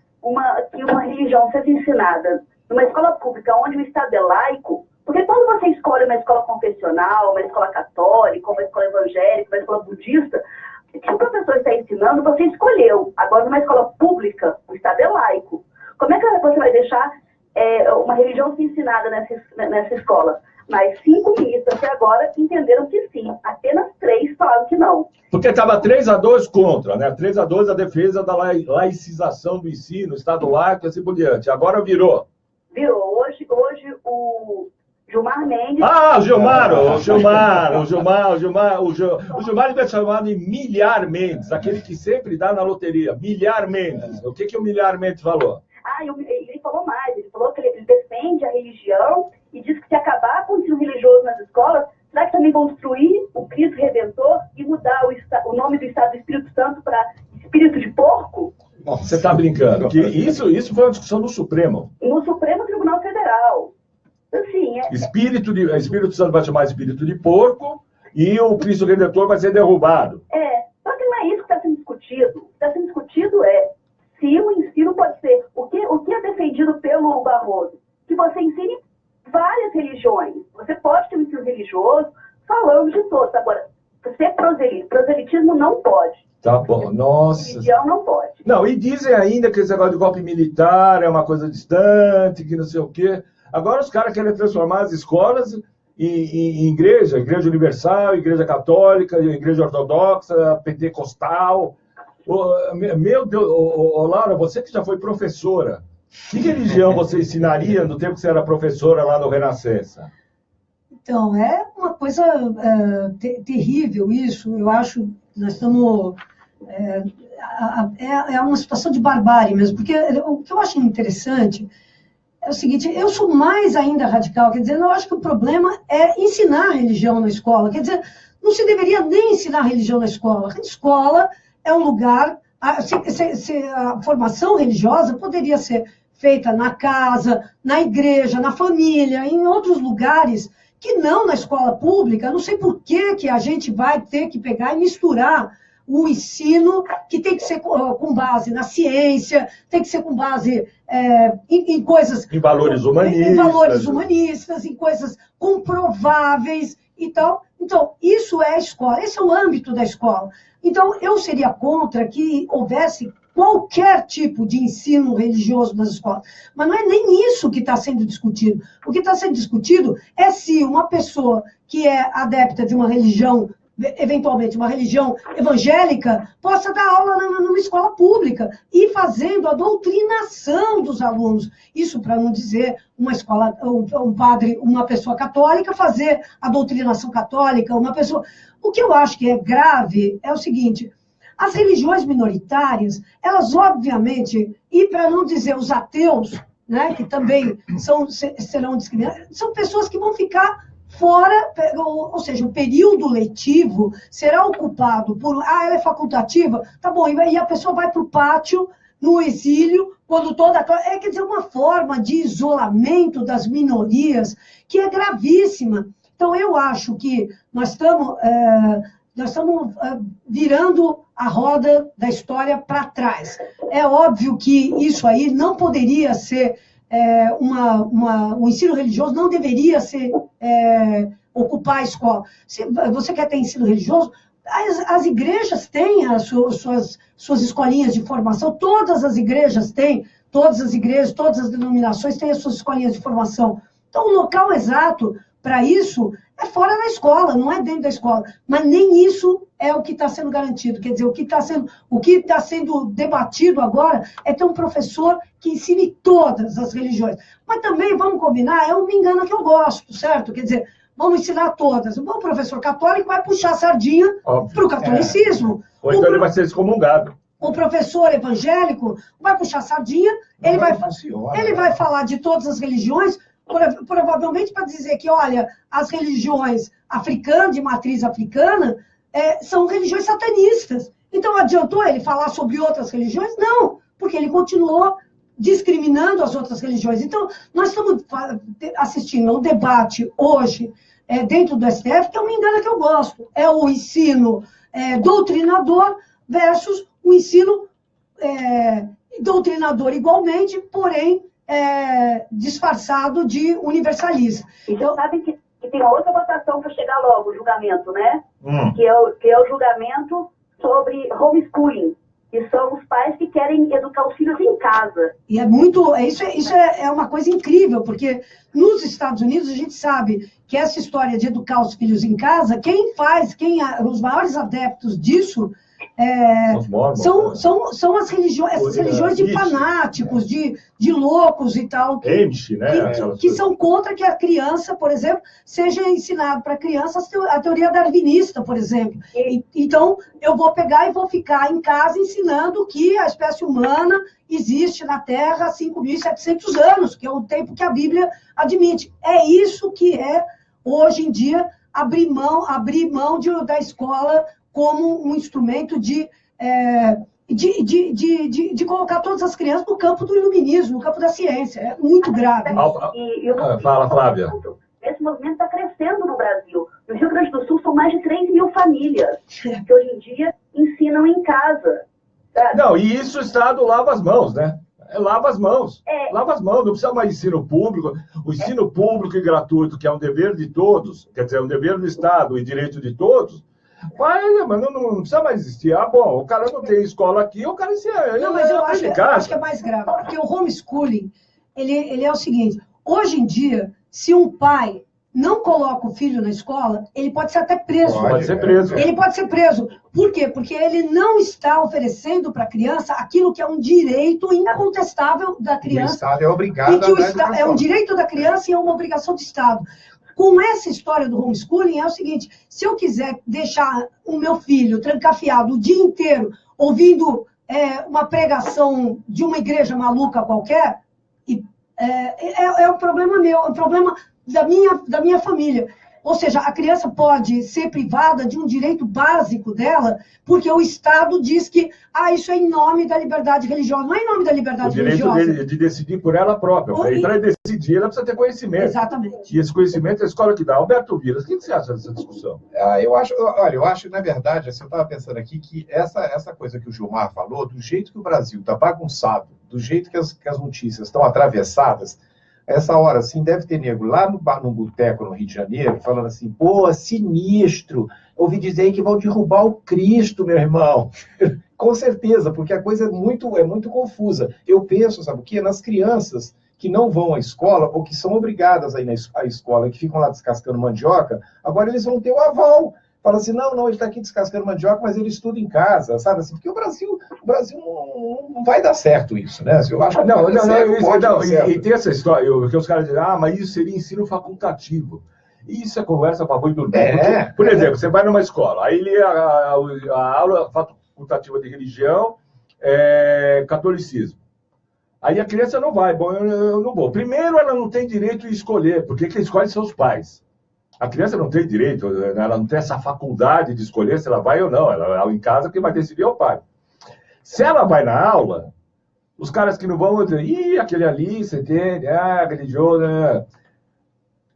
que uma religião seja ensinada numa escola pública onde o Estado é laico, porque quando você escolhe uma escola confessional, uma escola católica, uma escola evangélica, uma escola budista, se o professor está ensinando, você escolheu. Agora, numa escola pública, o Estado é laico. Como é que você vai deixar uma religião ser ensinada nessa escola? Mas 5 ministros até agora entenderam que sim. Apenas 3 falaram que não. Porque estava 3-2 contra, né? 3-2 a defesa da laicização do ensino, Estado laico e assim por diante. Agora virou. Virou. Hoje o Gilmar Mendes... O Gilmar ele é chamado de Milhar Mendes, aquele que sempre dá na loteria. Milhar Mendes. O que o Milhar Mendes falou? Ele falou mais. Ele falou que ele defende a religião e diz que se acabar com o ensino religioso nas escolas, será que também vão destruir o Cristo Redentor e mudar o nome do Estado do Espírito Santo para Espírito de Porco? Nossa, você está brincando. Que isso foi uma discussão no Supremo. No Supremo Tribunal Federal. Assim, Espírito Santo vai chamar Espírito de Porco e o Cristo Redentor vai ser derrubado. Só que não é isso que está sendo discutido. O que está sendo discutido é se o ensino pode ser... O que é defendido pelo Barroso? Que você ensine várias religiões. Você pode ter um ensino religioso falando de todos. Agora, ser proselitismo não pode. Tá bom, nossa. Religião não pode. Não, e dizem ainda que esse negócio de golpe militar é uma coisa distante, que não sei o quê. Agora os caras querem transformar as escolas em igreja universal, igreja católica, igreja ortodoxa, pentecostal. Meu Deus, Laura, você que já foi professora, que religião você ensinaria no tempo que você era professora lá no Renascença? Então, é uma coisa terrível isso. Eu acho que nós estamos... É uma situação de barbárie mesmo, porque o que eu acho interessante é o seguinte, eu sou mais ainda radical, quer dizer, eu acho que o problema é ensinar a religião na escola, quer dizer, não se deveria nem ensinar a religião na escola. A escola é um lugar, a formação religiosa poderia ser feita na casa, na igreja, na família, em outros lugares, que não na escola pública. Não sei por que a gente vai ter que pegar e misturar o ensino, que tem que ser com base na ciência, tem que ser com base em coisas... Em valores humanistas. Em valores humanistas, em coisas comprováveis e tal. Então, isso é a escola, esse é o âmbito da escola. Então, eu seria contra que houvesse qualquer tipo de ensino religioso nas escolas. Mas não é nem isso que está sendo discutido. O que está sendo discutido é se uma pessoa que é adepta de uma religião, eventualmente uma religião evangélica, possa dar aula numa escola pública e fazendo a doutrinação dos alunos. Isso para não dizer uma escola, um padre, uma pessoa católica fazer a doutrinação católica, uma pessoa... O que eu acho que é grave é o seguinte: as religiões minoritárias, elas obviamente, e para não dizer os ateus, né, que também serão discriminados, são pessoas que vão ficar fora, ou seja, o período letivo será ocupado por... ela é facultativa? Tá bom, e a pessoa vai para o pátio, no exílio, quando toda... quer dizer, uma forma de isolamento das minorias que é gravíssima. Então, eu acho que nós estamos virando a roda da história para trás. É óbvio que isso aí não poderia ser... o ensino religioso não deveria ser ocupar a escola. Se você quer ter ensino religioso, as igrejas têm as suas escolinhas de formação, todas as igrejas têm, todas as denominações têm as suas escolinhas de formação. Então, o local exato para isso é fora da escola, não é dentro da escola. Mas nem isso é o que está sendo garantido. Quer dizer, o que está sendo debatido agora é ter um professor que ensine todas as religiões. Mas também, vamos combinar, é um me engana que eu gosto, certo? Quer dizer, vamos ensinar todas. O bom professor católico vai puxar a sardinha para o catolicismo. Ou então ele vai ser excomungado. O professor evangélico vai puxar a sardinha, ele vai falar de todas as religiões, provavelmente para dizer que, olha, as religiões africanas, de matriz africana, são religiões satanistas. Então, adiantou ele falar sobre outras religiões? Não, porque ele continuou discriminando as outras religiões. Então, nós estamos assistindo a um debate hoje, dentro do STF, que é uma engana que eu gosto. É o ensino doutrinador versus o ensino doutrinador igualmente, porém, disfarçado de universalista. Então, sabe que tem uma outra votação para chegar logo, o julgamento, né? Que é o julgamento sobre homeschooling, que são os pais que querem educar os filhos em casa. E isso é uma coisa incrível, porque nos Estados Unidos a gente sabe que essa história de educar os filhos em casa, os maiores adeptos disso são as religiões, essas religiões de fanáticos, de loucos e tal, que são contra que a criança, por exemplo, seja ensinado para a criança a teoria darwinista, por exemplo. Então, eu vou pegar e vou ficar em casa ensinando que a espécie humana existe na Terra há 5.700 anos, que é o tempo que a Bíblia admite. É isso que hoje em dia, abrir mão da escola como um instrumento de colocar todas as crianças no campo do iluminismo, no campo da ciência. É muito grave. Fala, Flávia. Esse movimento está crescendo no Brasil. No Rio Grande do Sul, são mais de 3 mil famílias que hoje em dia ensinam em casa. Sabe? Não, e isso o Estado lava as mãos, né? Lava as mãos. Lava as mãos, não precisa mais ensino público. O ensino público e gratuito, que é um dever de todos, quer dizer, é um dever do Estado e direito de todos, Mas não precisa mais existir. Ah, bom, o cara não tem escola aqui, o cara se... Não, mas eu acho que é mais grave, porque o homeschooling, ele é o seguinte, hoje em dia, se um pai não coloca o filho na escola, ele pode ser até preso. Pode ser preso. Ele pode ser preso. Por quê? Porque ele não está oferecendo para a criança aquilo que é um direito incontestável da criança. O Estado é obrigado e que é um direito da criança e é uma obrigação do Estado. Com essa história do homeschooling, é o seguinte, se eu quiser deixar o meu filho trancafiado o dia inteiro ouvindo uma pregação de uma igreja maluca qualquer, é um problema meu, é um problema da minha família. Ou seja, a criança pode ser privada de um direito básico dela, porque o Estado diz que isso é em nome da liberdade religiosa. Não é em nome da liberdade religiosa. O direito de decidir por ela própria. E para decidir, ela precisa ter conhecimento. Exatamente. E esse conhecimento é a escola que dá. Alberto Vilas, o que você acha dessa discussão? Eu acho, na verdade, assim, eu estava pensando aqui que essa coisa que o Gilmar falou, do jeito que o Brasil está bagunçado, do jeito que as notícias estão atravessadas, essa hora, assim, deve ter nego lá no boteco, no Rio de Janeiro, falando assim, pô, sinistro, ouvi dizer que vão derrubar o Cristo, meu irmão. Com certeza, porque a coisa é muito confusa. Eu penso, sabe o quê? Nas crianças que não vão à escola, ou que são obrigadas a ir à escola, que ficam lá descascando mandioca, agora eles vão ter o aval. Fala assim, não, ele está aqui descascando mandioca, mas ele estuda em casa, sabe? Assim, porque o Brasil não vai dar certo isso, né? Eu acho que e tem essa história, que os caras dizem, mas isso seria ensino facultativo. E isso é conversa para boi dormir. Por exemplo, você vai numa escola, aí a aula facultativa de religião é catolicismo. Aí a criança não vai, bom, eu não vou. Primeiro, ela não tem direito de escolher, porque quem escolhe são os pais. A criança não tem direito, ela não tem essa faculdade de escolher se ela vai ou não. Ela em casa, quem vai decidir é o pai. Se ela vai na aula, os caras que não vão dizer, aquele ali, você entende, religioso, né?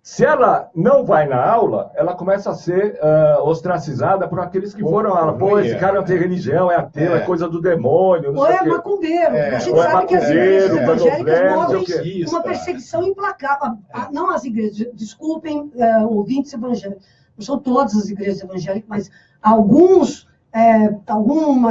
Se ela não vai na aula, ela começa a ser ostracizada por aqueles que foram à aula. Pô, esse cara não tem religião, é ateu, é coisa do demônio. Ou é macumbeiro. A gente sabe que as igrejas evangélicas movem uma perseguição implacável. Não as igrejas, desculpem, ouvintes evangélicos. Não são todas as igrejas evangélicas, mas algumas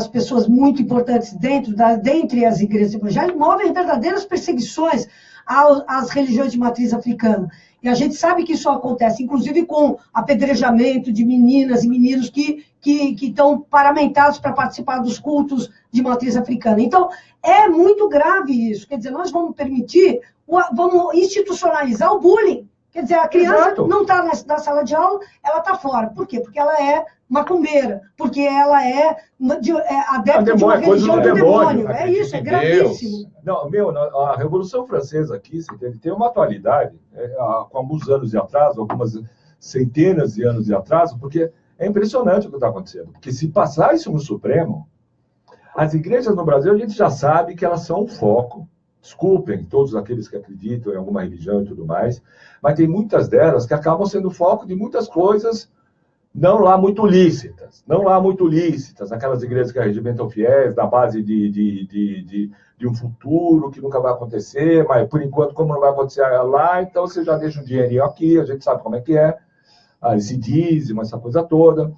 pessoas muito importantes dentre as igrejas evangélicas movem verdadeiras perseguições às religiões de matriz africana. E a gente sabe que isso acontece, inclusive com apedrejamento de meninas e meninos que estão paramentados para participar dos cultos de matriz africana. Então, é muito grave isso. Quer dizer, nós vamos vamos institucionalizar o bullying. Quer dizer, a criança não está na sala de aula, ela está fora. Por quê? Porque ela é macumbeira, porque ela é adepta de uma religião do demônio. É isso, é gravíssimo. A Revolução Francesa aqui, tem uma atualidade, com alguns anos de atraso, algumas centenas de anos de atraso, porque é impressionante o que está acontecendo. Porque se passar isso no Supremo, as igrejas no Brasil, a gente já sabe que elas são um foco. Desculpem todos aqueles que acreditam em alguma religião e tudo mais, mas tem muitas delas que acabam sendo foco de muitas coisas não lá muito lícitas, aquelas igrejas que arregimentam fiéis, na base de um futuro que nunca vai acontecer, mas por enquanto, como não vai acontecer lá, então você já deixa um dinheirinho aqui, a gente sabe como é que é, esse dízimo, essa coisa toda.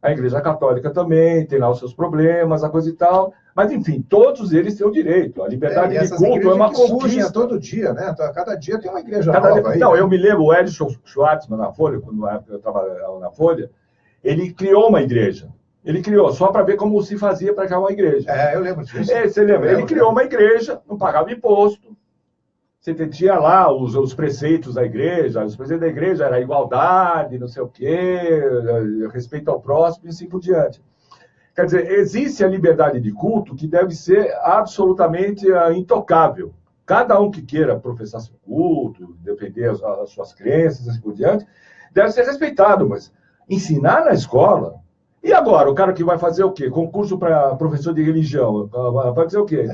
A Igreja Católica também tem lá os seus problemas, a coisa e tal. Mas, enfim, todos eles têm o direito. A liberdade de culto é uma conquista. Todo dia, né? Cada dia tem uma igreja nova aí. Não, eu me lembro, o Edson Schwartzman, na Folha, quando eu trabalhava na Folha, ele criou uma igreja. Ele criou, só para ver como se fazia para criar uma igreja. Eu lembro disso. Você lembra? Ele criou uma igreja, não pagava imposto. Você tinha lá os preceitos da igreja, os preceitos da igreja era igualdade, não sei o quê, respeito ao próximo e assim por diante. Quer dizer, existe a liberdade de culto que deve ser absolutamente intocável. Cada um que queira professar seu culto, defender as suas crenças e assim por diante, deve ser respeitado, mas ensinar na escola... E agora, o cara que vai fazer o quê? Concurso para professor de religião, pode ser o quê?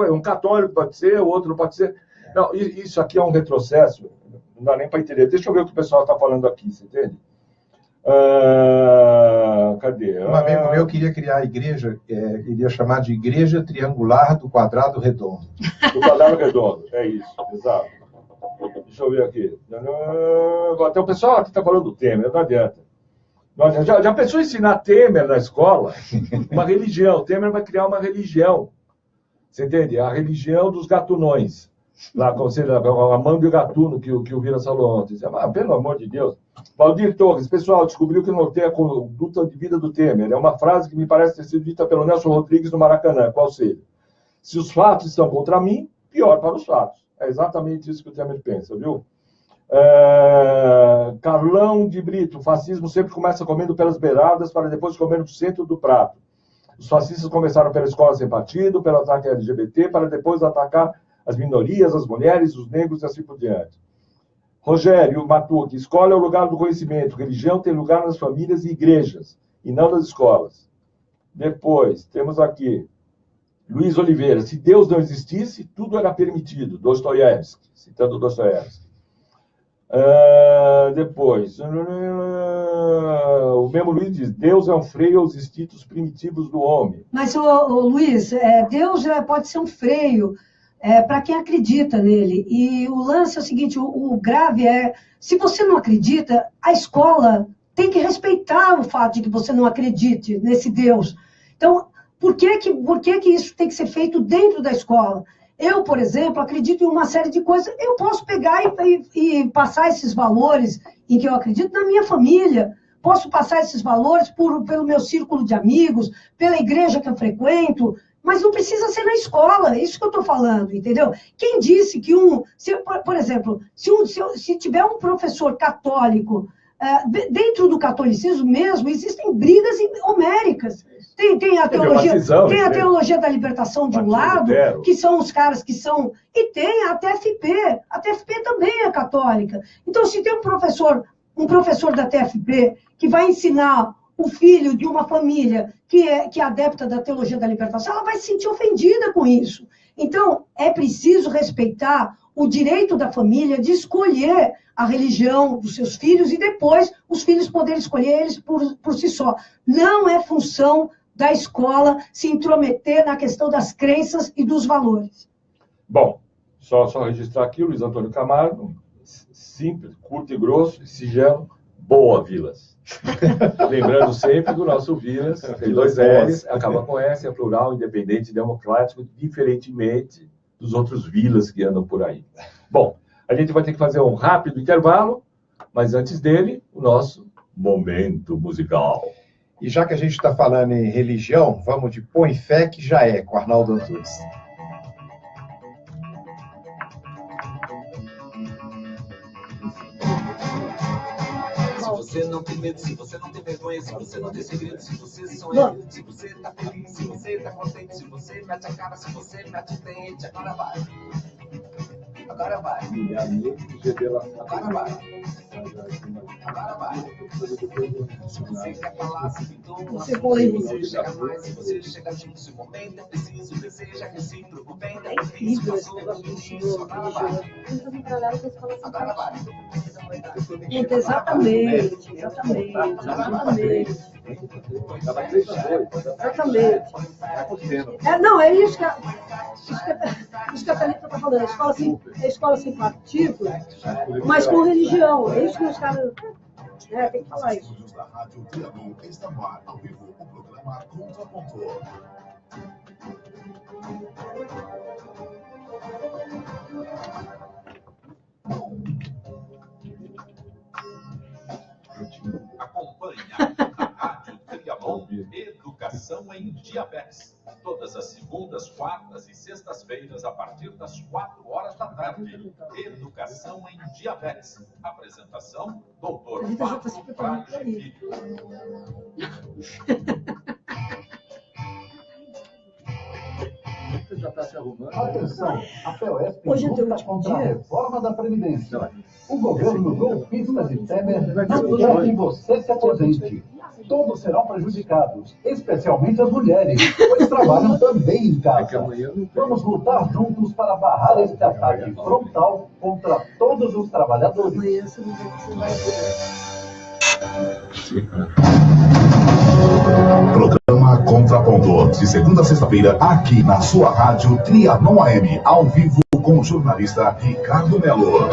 Um católico pode ser, o outro não pode ser... Não, isso aqui é um retrocesso, não dá nem para entender. Deixa eu ver o que o pessoal está falando aqui, você entende? Cadê? Um amigo meu queria criar a igreja, iria chamar de Igreja Triangular do Quadrado Redondo. Do Quadrado Redondo, é isso, exato. Deixa eu ver aqui. Até o pessoal aqui está falando do Temer, não adianta. Já pensou em ensinar Temer na escola? Uma religião. Temer vai criar uma religião. Você entende? A religião dos gatunões. Lá, como se a manga e o gatuno que o Vila falou ontem. Pelo amor de Deus. Valdir Torres, pessoal, descobriu que norteia a conduta de vida do Temer. É uma frase que me parece ter sido dita pelo Nelson Rodrigues no Maracanã. Qual seja? Se os fatos estão contra mim, pior para os fatos. É exatamente isso que o Temer pensa, viu? Carlão de Brito, o fascismo sempre começa comendo pelas beiradas para depois comer no centro do prato. Os fascistas começaram pela escola sem partido, pelo ataque LGBT, para depois atacar as minorias, as mulheres, os negros e assim por diante. Rogério Matuque, escola é o lugar do conhecimento, religião tem lugar nas famílias e igrejas, e não nas escolas. Depois, temos aqui, Luiz Oliveira, se Deus não existisse, tudo era permitido, Dostoiévski, citando Dostoiévski. Depois, o mesmo Luiz diz, Deus é um freio aos instintos primitivos do homem. Mas, Luiz, Deus pode ser um freio para quem acredita nele. E o lance é o seguinte, o grave é, se você não acredita, a escola tem que respeitar o fato de que você não acredite nesse Deus. Então, por que isso tem que ser feito dentro da escola? Eu, por exemplo, acredito em uma série de coisas. Eu posso pegar e passar esses valores em que eu acredito na minha família. Posso passar esses valores pelo meu círculo de amigos, pela igreja que eu frequento, mas não precisa ser na escola. É isso que eu estou falando, entendeu? Quem disse que por exemplo, se tiver um professor católico, dentro do catolicismo mesmo, existem brigas homéricas. Tem a teologia da libertação de um lado, que são os caras que são... E tem a TFP. A TFP também é católica. Então, se tem um professor da TFP que vai ensinar o filho de uma família que é adepta da teologia da libertação, ela vai se sentir ofendida com isso. Então, é preciso respeitar o direito da família de escolher a religião dos seus filhos e depois os filhos poderem escolher eles por si só. Não é função da escola se intrometer na questão das crenças e dos valores. Bom, só registrar aqui o Luiz Antônio Camargo, simples, curto e grosso, sigelo, boa, Vilas. Lembrando sempre do nosso Vilas, tem 2 L's, acaba com S, é plural, independente, democrático, diferentemente dos outros Vilas que andam por aí. Bom, a gente vai ter que fazer um rápido intervalo, mas antes dele, o nosso momento musical. E já que a gente está falando em religião, vamos de Põe Fé que já é, com Arnaldo Antunes. Se você não tem medo, se você não tem vergonha, se você não tem segredo, se você sonha, se você tá feliz, se você tá contente, se você mete a cara, se você mete o dente, agora vai. Agora vai. Agora vai. Agora vai. Se você quer falar, se pintou, se você chega mais, se você chega junto, se o momento é preciso, deseja recíproco, bem, é difícil, passou, agora vai. Agora vai. Exatamente. Não, é isso que a Thalita está falando. A escola sem partido, mas com religião. É isso que os caras... tem que falar isso. Da Rádio Trianon está no ar, ao vivo, o programa Contraponto. Acompanhe a Rádio Trianon Educação em Diabetes. Todas as segundas, quartas e sextas-feiras, a partir das 4 horas da tarde. Educação em Diabetes. Apresentação, Dr. Fábio Frade Filho. Atenção, a POSP luta contra a reforma da Previdência. O governo golpista de Temer não quer que você se aposente. Todos serão prejudicados, especialmente as mulheres, pois trabalham também em casa. Vamos lutar juntos para barrar este ataque frontal contra todos os trabalhadores. Programa Contraponto, de segunda a sexta-feira, aqui na sua rádio Trianon AM, ao vivo com o jornalista Ricardo Melo.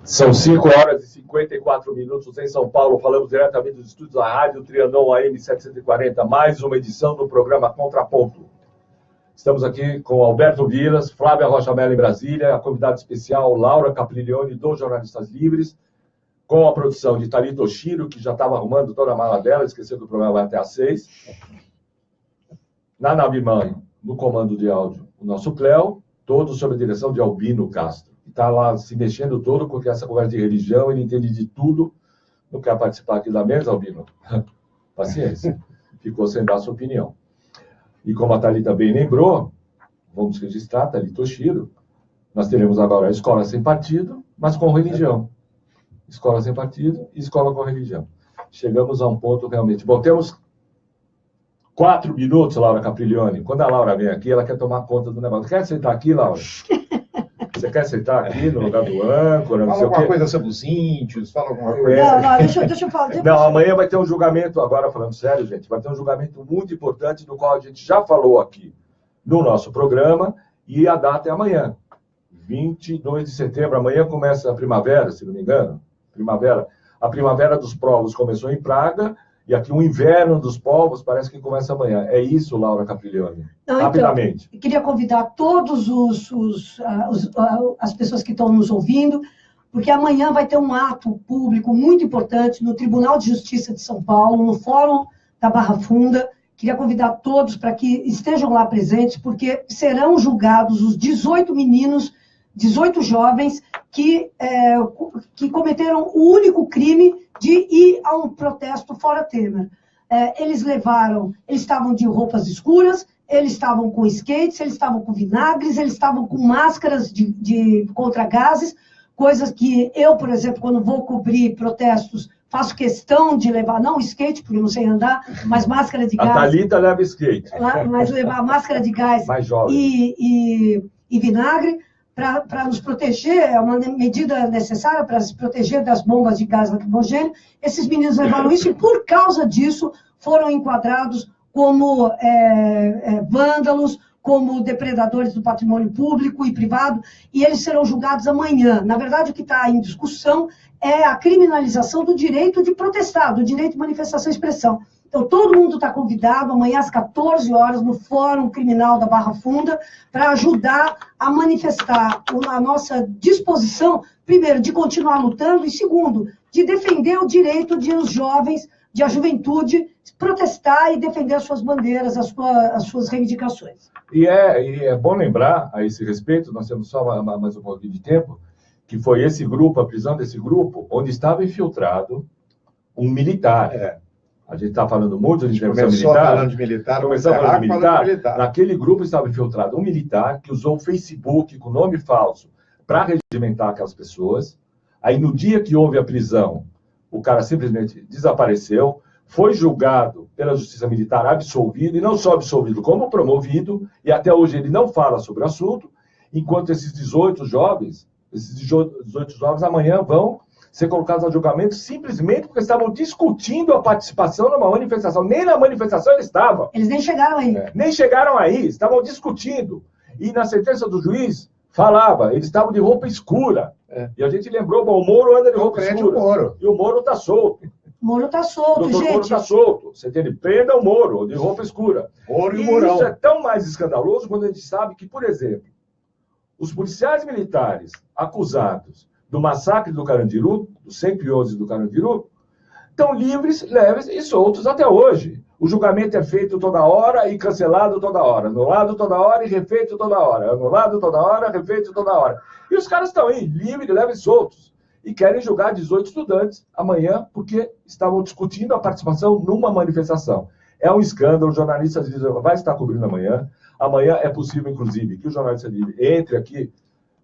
São 5 horas e 50 54 minutos em São Paulo. Falamos diretamente dos estúdios da Rádio Trianon AM 740, mais uma edição do programa Contraponto. Estamos aqui com Alberto Vilas, Flávia Rocha Mello em Brasília, a convidada especial Laura Capriglione, dos Jornalistas Livres, com a produção de Thalita Oshiro, que já estava arrumando toda a mala dela, esqueceu que o programa vai até às 6. Na nave mãe, no comando de áudio, o nosso Cléo, todos sob a direção de Albino Castro. Está lá se mexendo todo, porque essa conversa de religião, ele entende de tudo. Não quer participar aqui da mesa, Albino? Paciência. Ficou sem dar a sua opinião. E como a Thalita bem lembrou, vamos registrar, Thalita Oshiro, nós teremos agora a escola sem partido, mas com religião. Escola sem partido e escola com religião. Chegamos a um ponto realmente... Bom, temos 4 minutos, Laura Capriglione. Quando a Laura vem aqui, ela quer tomar conta do negócio. Quer sentar aqui, Laura? Você quer sentar aqui no lugar do âncora? Fala alguma coisa sobre os índios, fala alguma coisa... Não, deixa eu falar. Não, amanhã vai ter um julgamento, agora falando sério, gente, vai ter um julgamento muito importante, do qual a gente já falou aqui no nosso programa, e a data é amanhã, 22 de setembro. Amanhã começa a primavera, se não me engano. A primavera dos povos começou em Praga, e aqui o inverno dos povos parece que começa amanhã. É isso, Laura Capriglione? Rapidamente. Então, eu queria convidar todos as pessoas que estão nos ouvindo, porque amanhã vai ter um ato público muito importante no Tribunal de Justiça de São Paulo, no Fórum da Barra Funda. Queria convidar todos para que estejam lá presentes, porque serão julgados os 18 meninos, 18 jovens que cometeram o único crime de ir a um protesto fora Temer. Eles estavam de roupas escuras, eles estavam com skates, eles estavam com vinagres, eles estavam com máscaras contra gases, coisas que eu, por exemplo, quando vou cobrir protestos, faço questão de levar, não skate, porque eu não sei andar, mas máscara de gás. A Thalita leva skate. Mas levar máscara de gás e vinagre, para nos proteger, é uma medida necessária para se proteger das bombas de gás lacrimogêneo. Esses meninos levaram isso e, por causa disso, foram enquadrados como vândalos, como depredadores do patrimônio público e privado, e eles serão julgados amanhã. Na verdade, o que está em discussão é a criminalização do direito de protestar, do direito de manifestação e expressão. Então, todo mundo está convidado amanhã às 14 horas no Fórum Criminal da Barra Funda para ajudar a manifestar a nossa disposição, primeiro, de continuar lutando e, segundo, de defender o direito de os jovens, de a juventude, protestar e defender as suas bandeiras, as suas reivindicações. E é bom lembrar, a esse respeito, nós temos só mais um pouquinho de tempo, que foi esse grupo, a prisão desse grupo, onde estava infiltrado um militar. A gente está falando muito de intervenção militar. Falando de militar, começamos falando de militar. Naquele grupo estava infiltrado um militar que usou o Facebook com nome falso para regimentar aquelas pessoas. Aí, no dia que houve a prisão, o cara simplesmente desapareceu, foi julgado pela Justiça Militar, absolvido, e não só absolvido, como promovido, e até hoje ele não fala sobre o assunto, enquanto esses 18 jovens amanhã vão ser colocados a julgamento simplesmente porque estavam discutindo a participação numa manifestação. Nem na manifestação eles estavam. Eles nem chegaram aí. Nem chegaram aí, estavam discutindo. E na sentença do juiz, falava, eles estavam de roupa escura. E a gente lembrou, bom, o Moro anda de roupa escura. E o Moro está solto. O Moro está solto, gente. O Moro está solto. Você tem, prenda o Moro, de roupa escura. Moro e o Mourão. Isso é tão mais escandaloso quando a gente sabe que, por exemplo, os policiais militares acusados do massacre do Carandiru, dos 111 do Carandiru, estão livres, leves e soltos até hoje. O julgamento é feito toda hora e cancelado toda hora. Anulado toda hora e refeito toda hora. Anulado toda hora, refeito toda hora. E os caras estão aí, livres, leves e soltos. E querem julgar 18 estudantes amanhã porque estavam discutindo a participação numa manifestação. É um escândalo, o jornalista vai estar cobrindo amanhã. Amanhã é possível, inclusive, que o jornalista livre entre aqui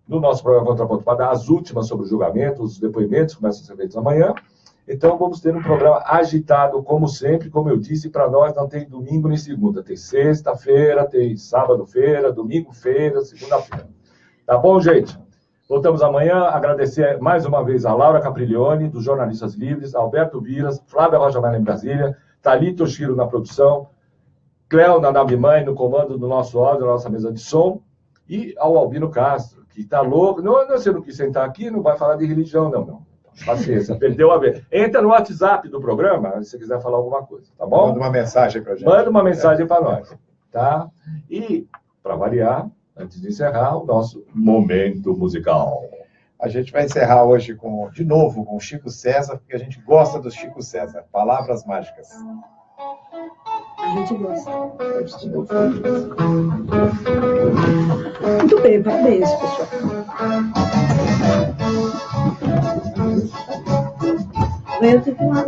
no nosso programa Contraponto para dar as últimas sobre o julgamento, os depoimentos começam a ser feitos amanhã. Então, vamos ter um programa agitado, como sempre, como eu disse, para nós não tem domingo nem segunda. Tem sexta-feira, tem sábado-feira, domingo-feira, segunda-feira. Tá bom, gente? Voltamos amanhã. Agradecer mais uma vez a Laura Capriglione, dos Jornalistas Livres, Alberto Vilas, Flávia Rocha Mello em Brasília, Thalita Oshiro na produção, Cléo na nave mãe, no comando do nosso áudio, da nossa mesa de som, e ao Albino Castro, que está louco. Não, você não quis sentar aqui, não vai falar de religião, não. Paciência, perdeu a vez. Entra no WhatsApp do programa, se você quiser falar alguma coisa, tá bom? Manda uma mensagem pra gente. Manda uma mensagem para nós, tá? E, para variar, antes de encerrar, o nosso momento musical. A gente vai encerrar hoje, de novo, com o Chico César, porque a gente gosta do Chico César. Palavras mágicas. A gente gosta. Muito bem, parabéns, pessoal. Eu tenho que ir lá,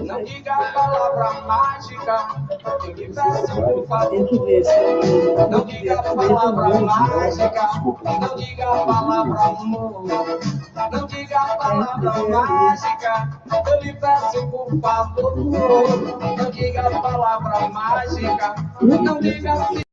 Não diga a palavra mágica, eu lhe peço por favor. Tem que ver se Não diga a palavra mágica, não diga a palavra amor. Não diga a palavra mágica, eu lhe peço por favor. Não diga a palavra mágica, não diga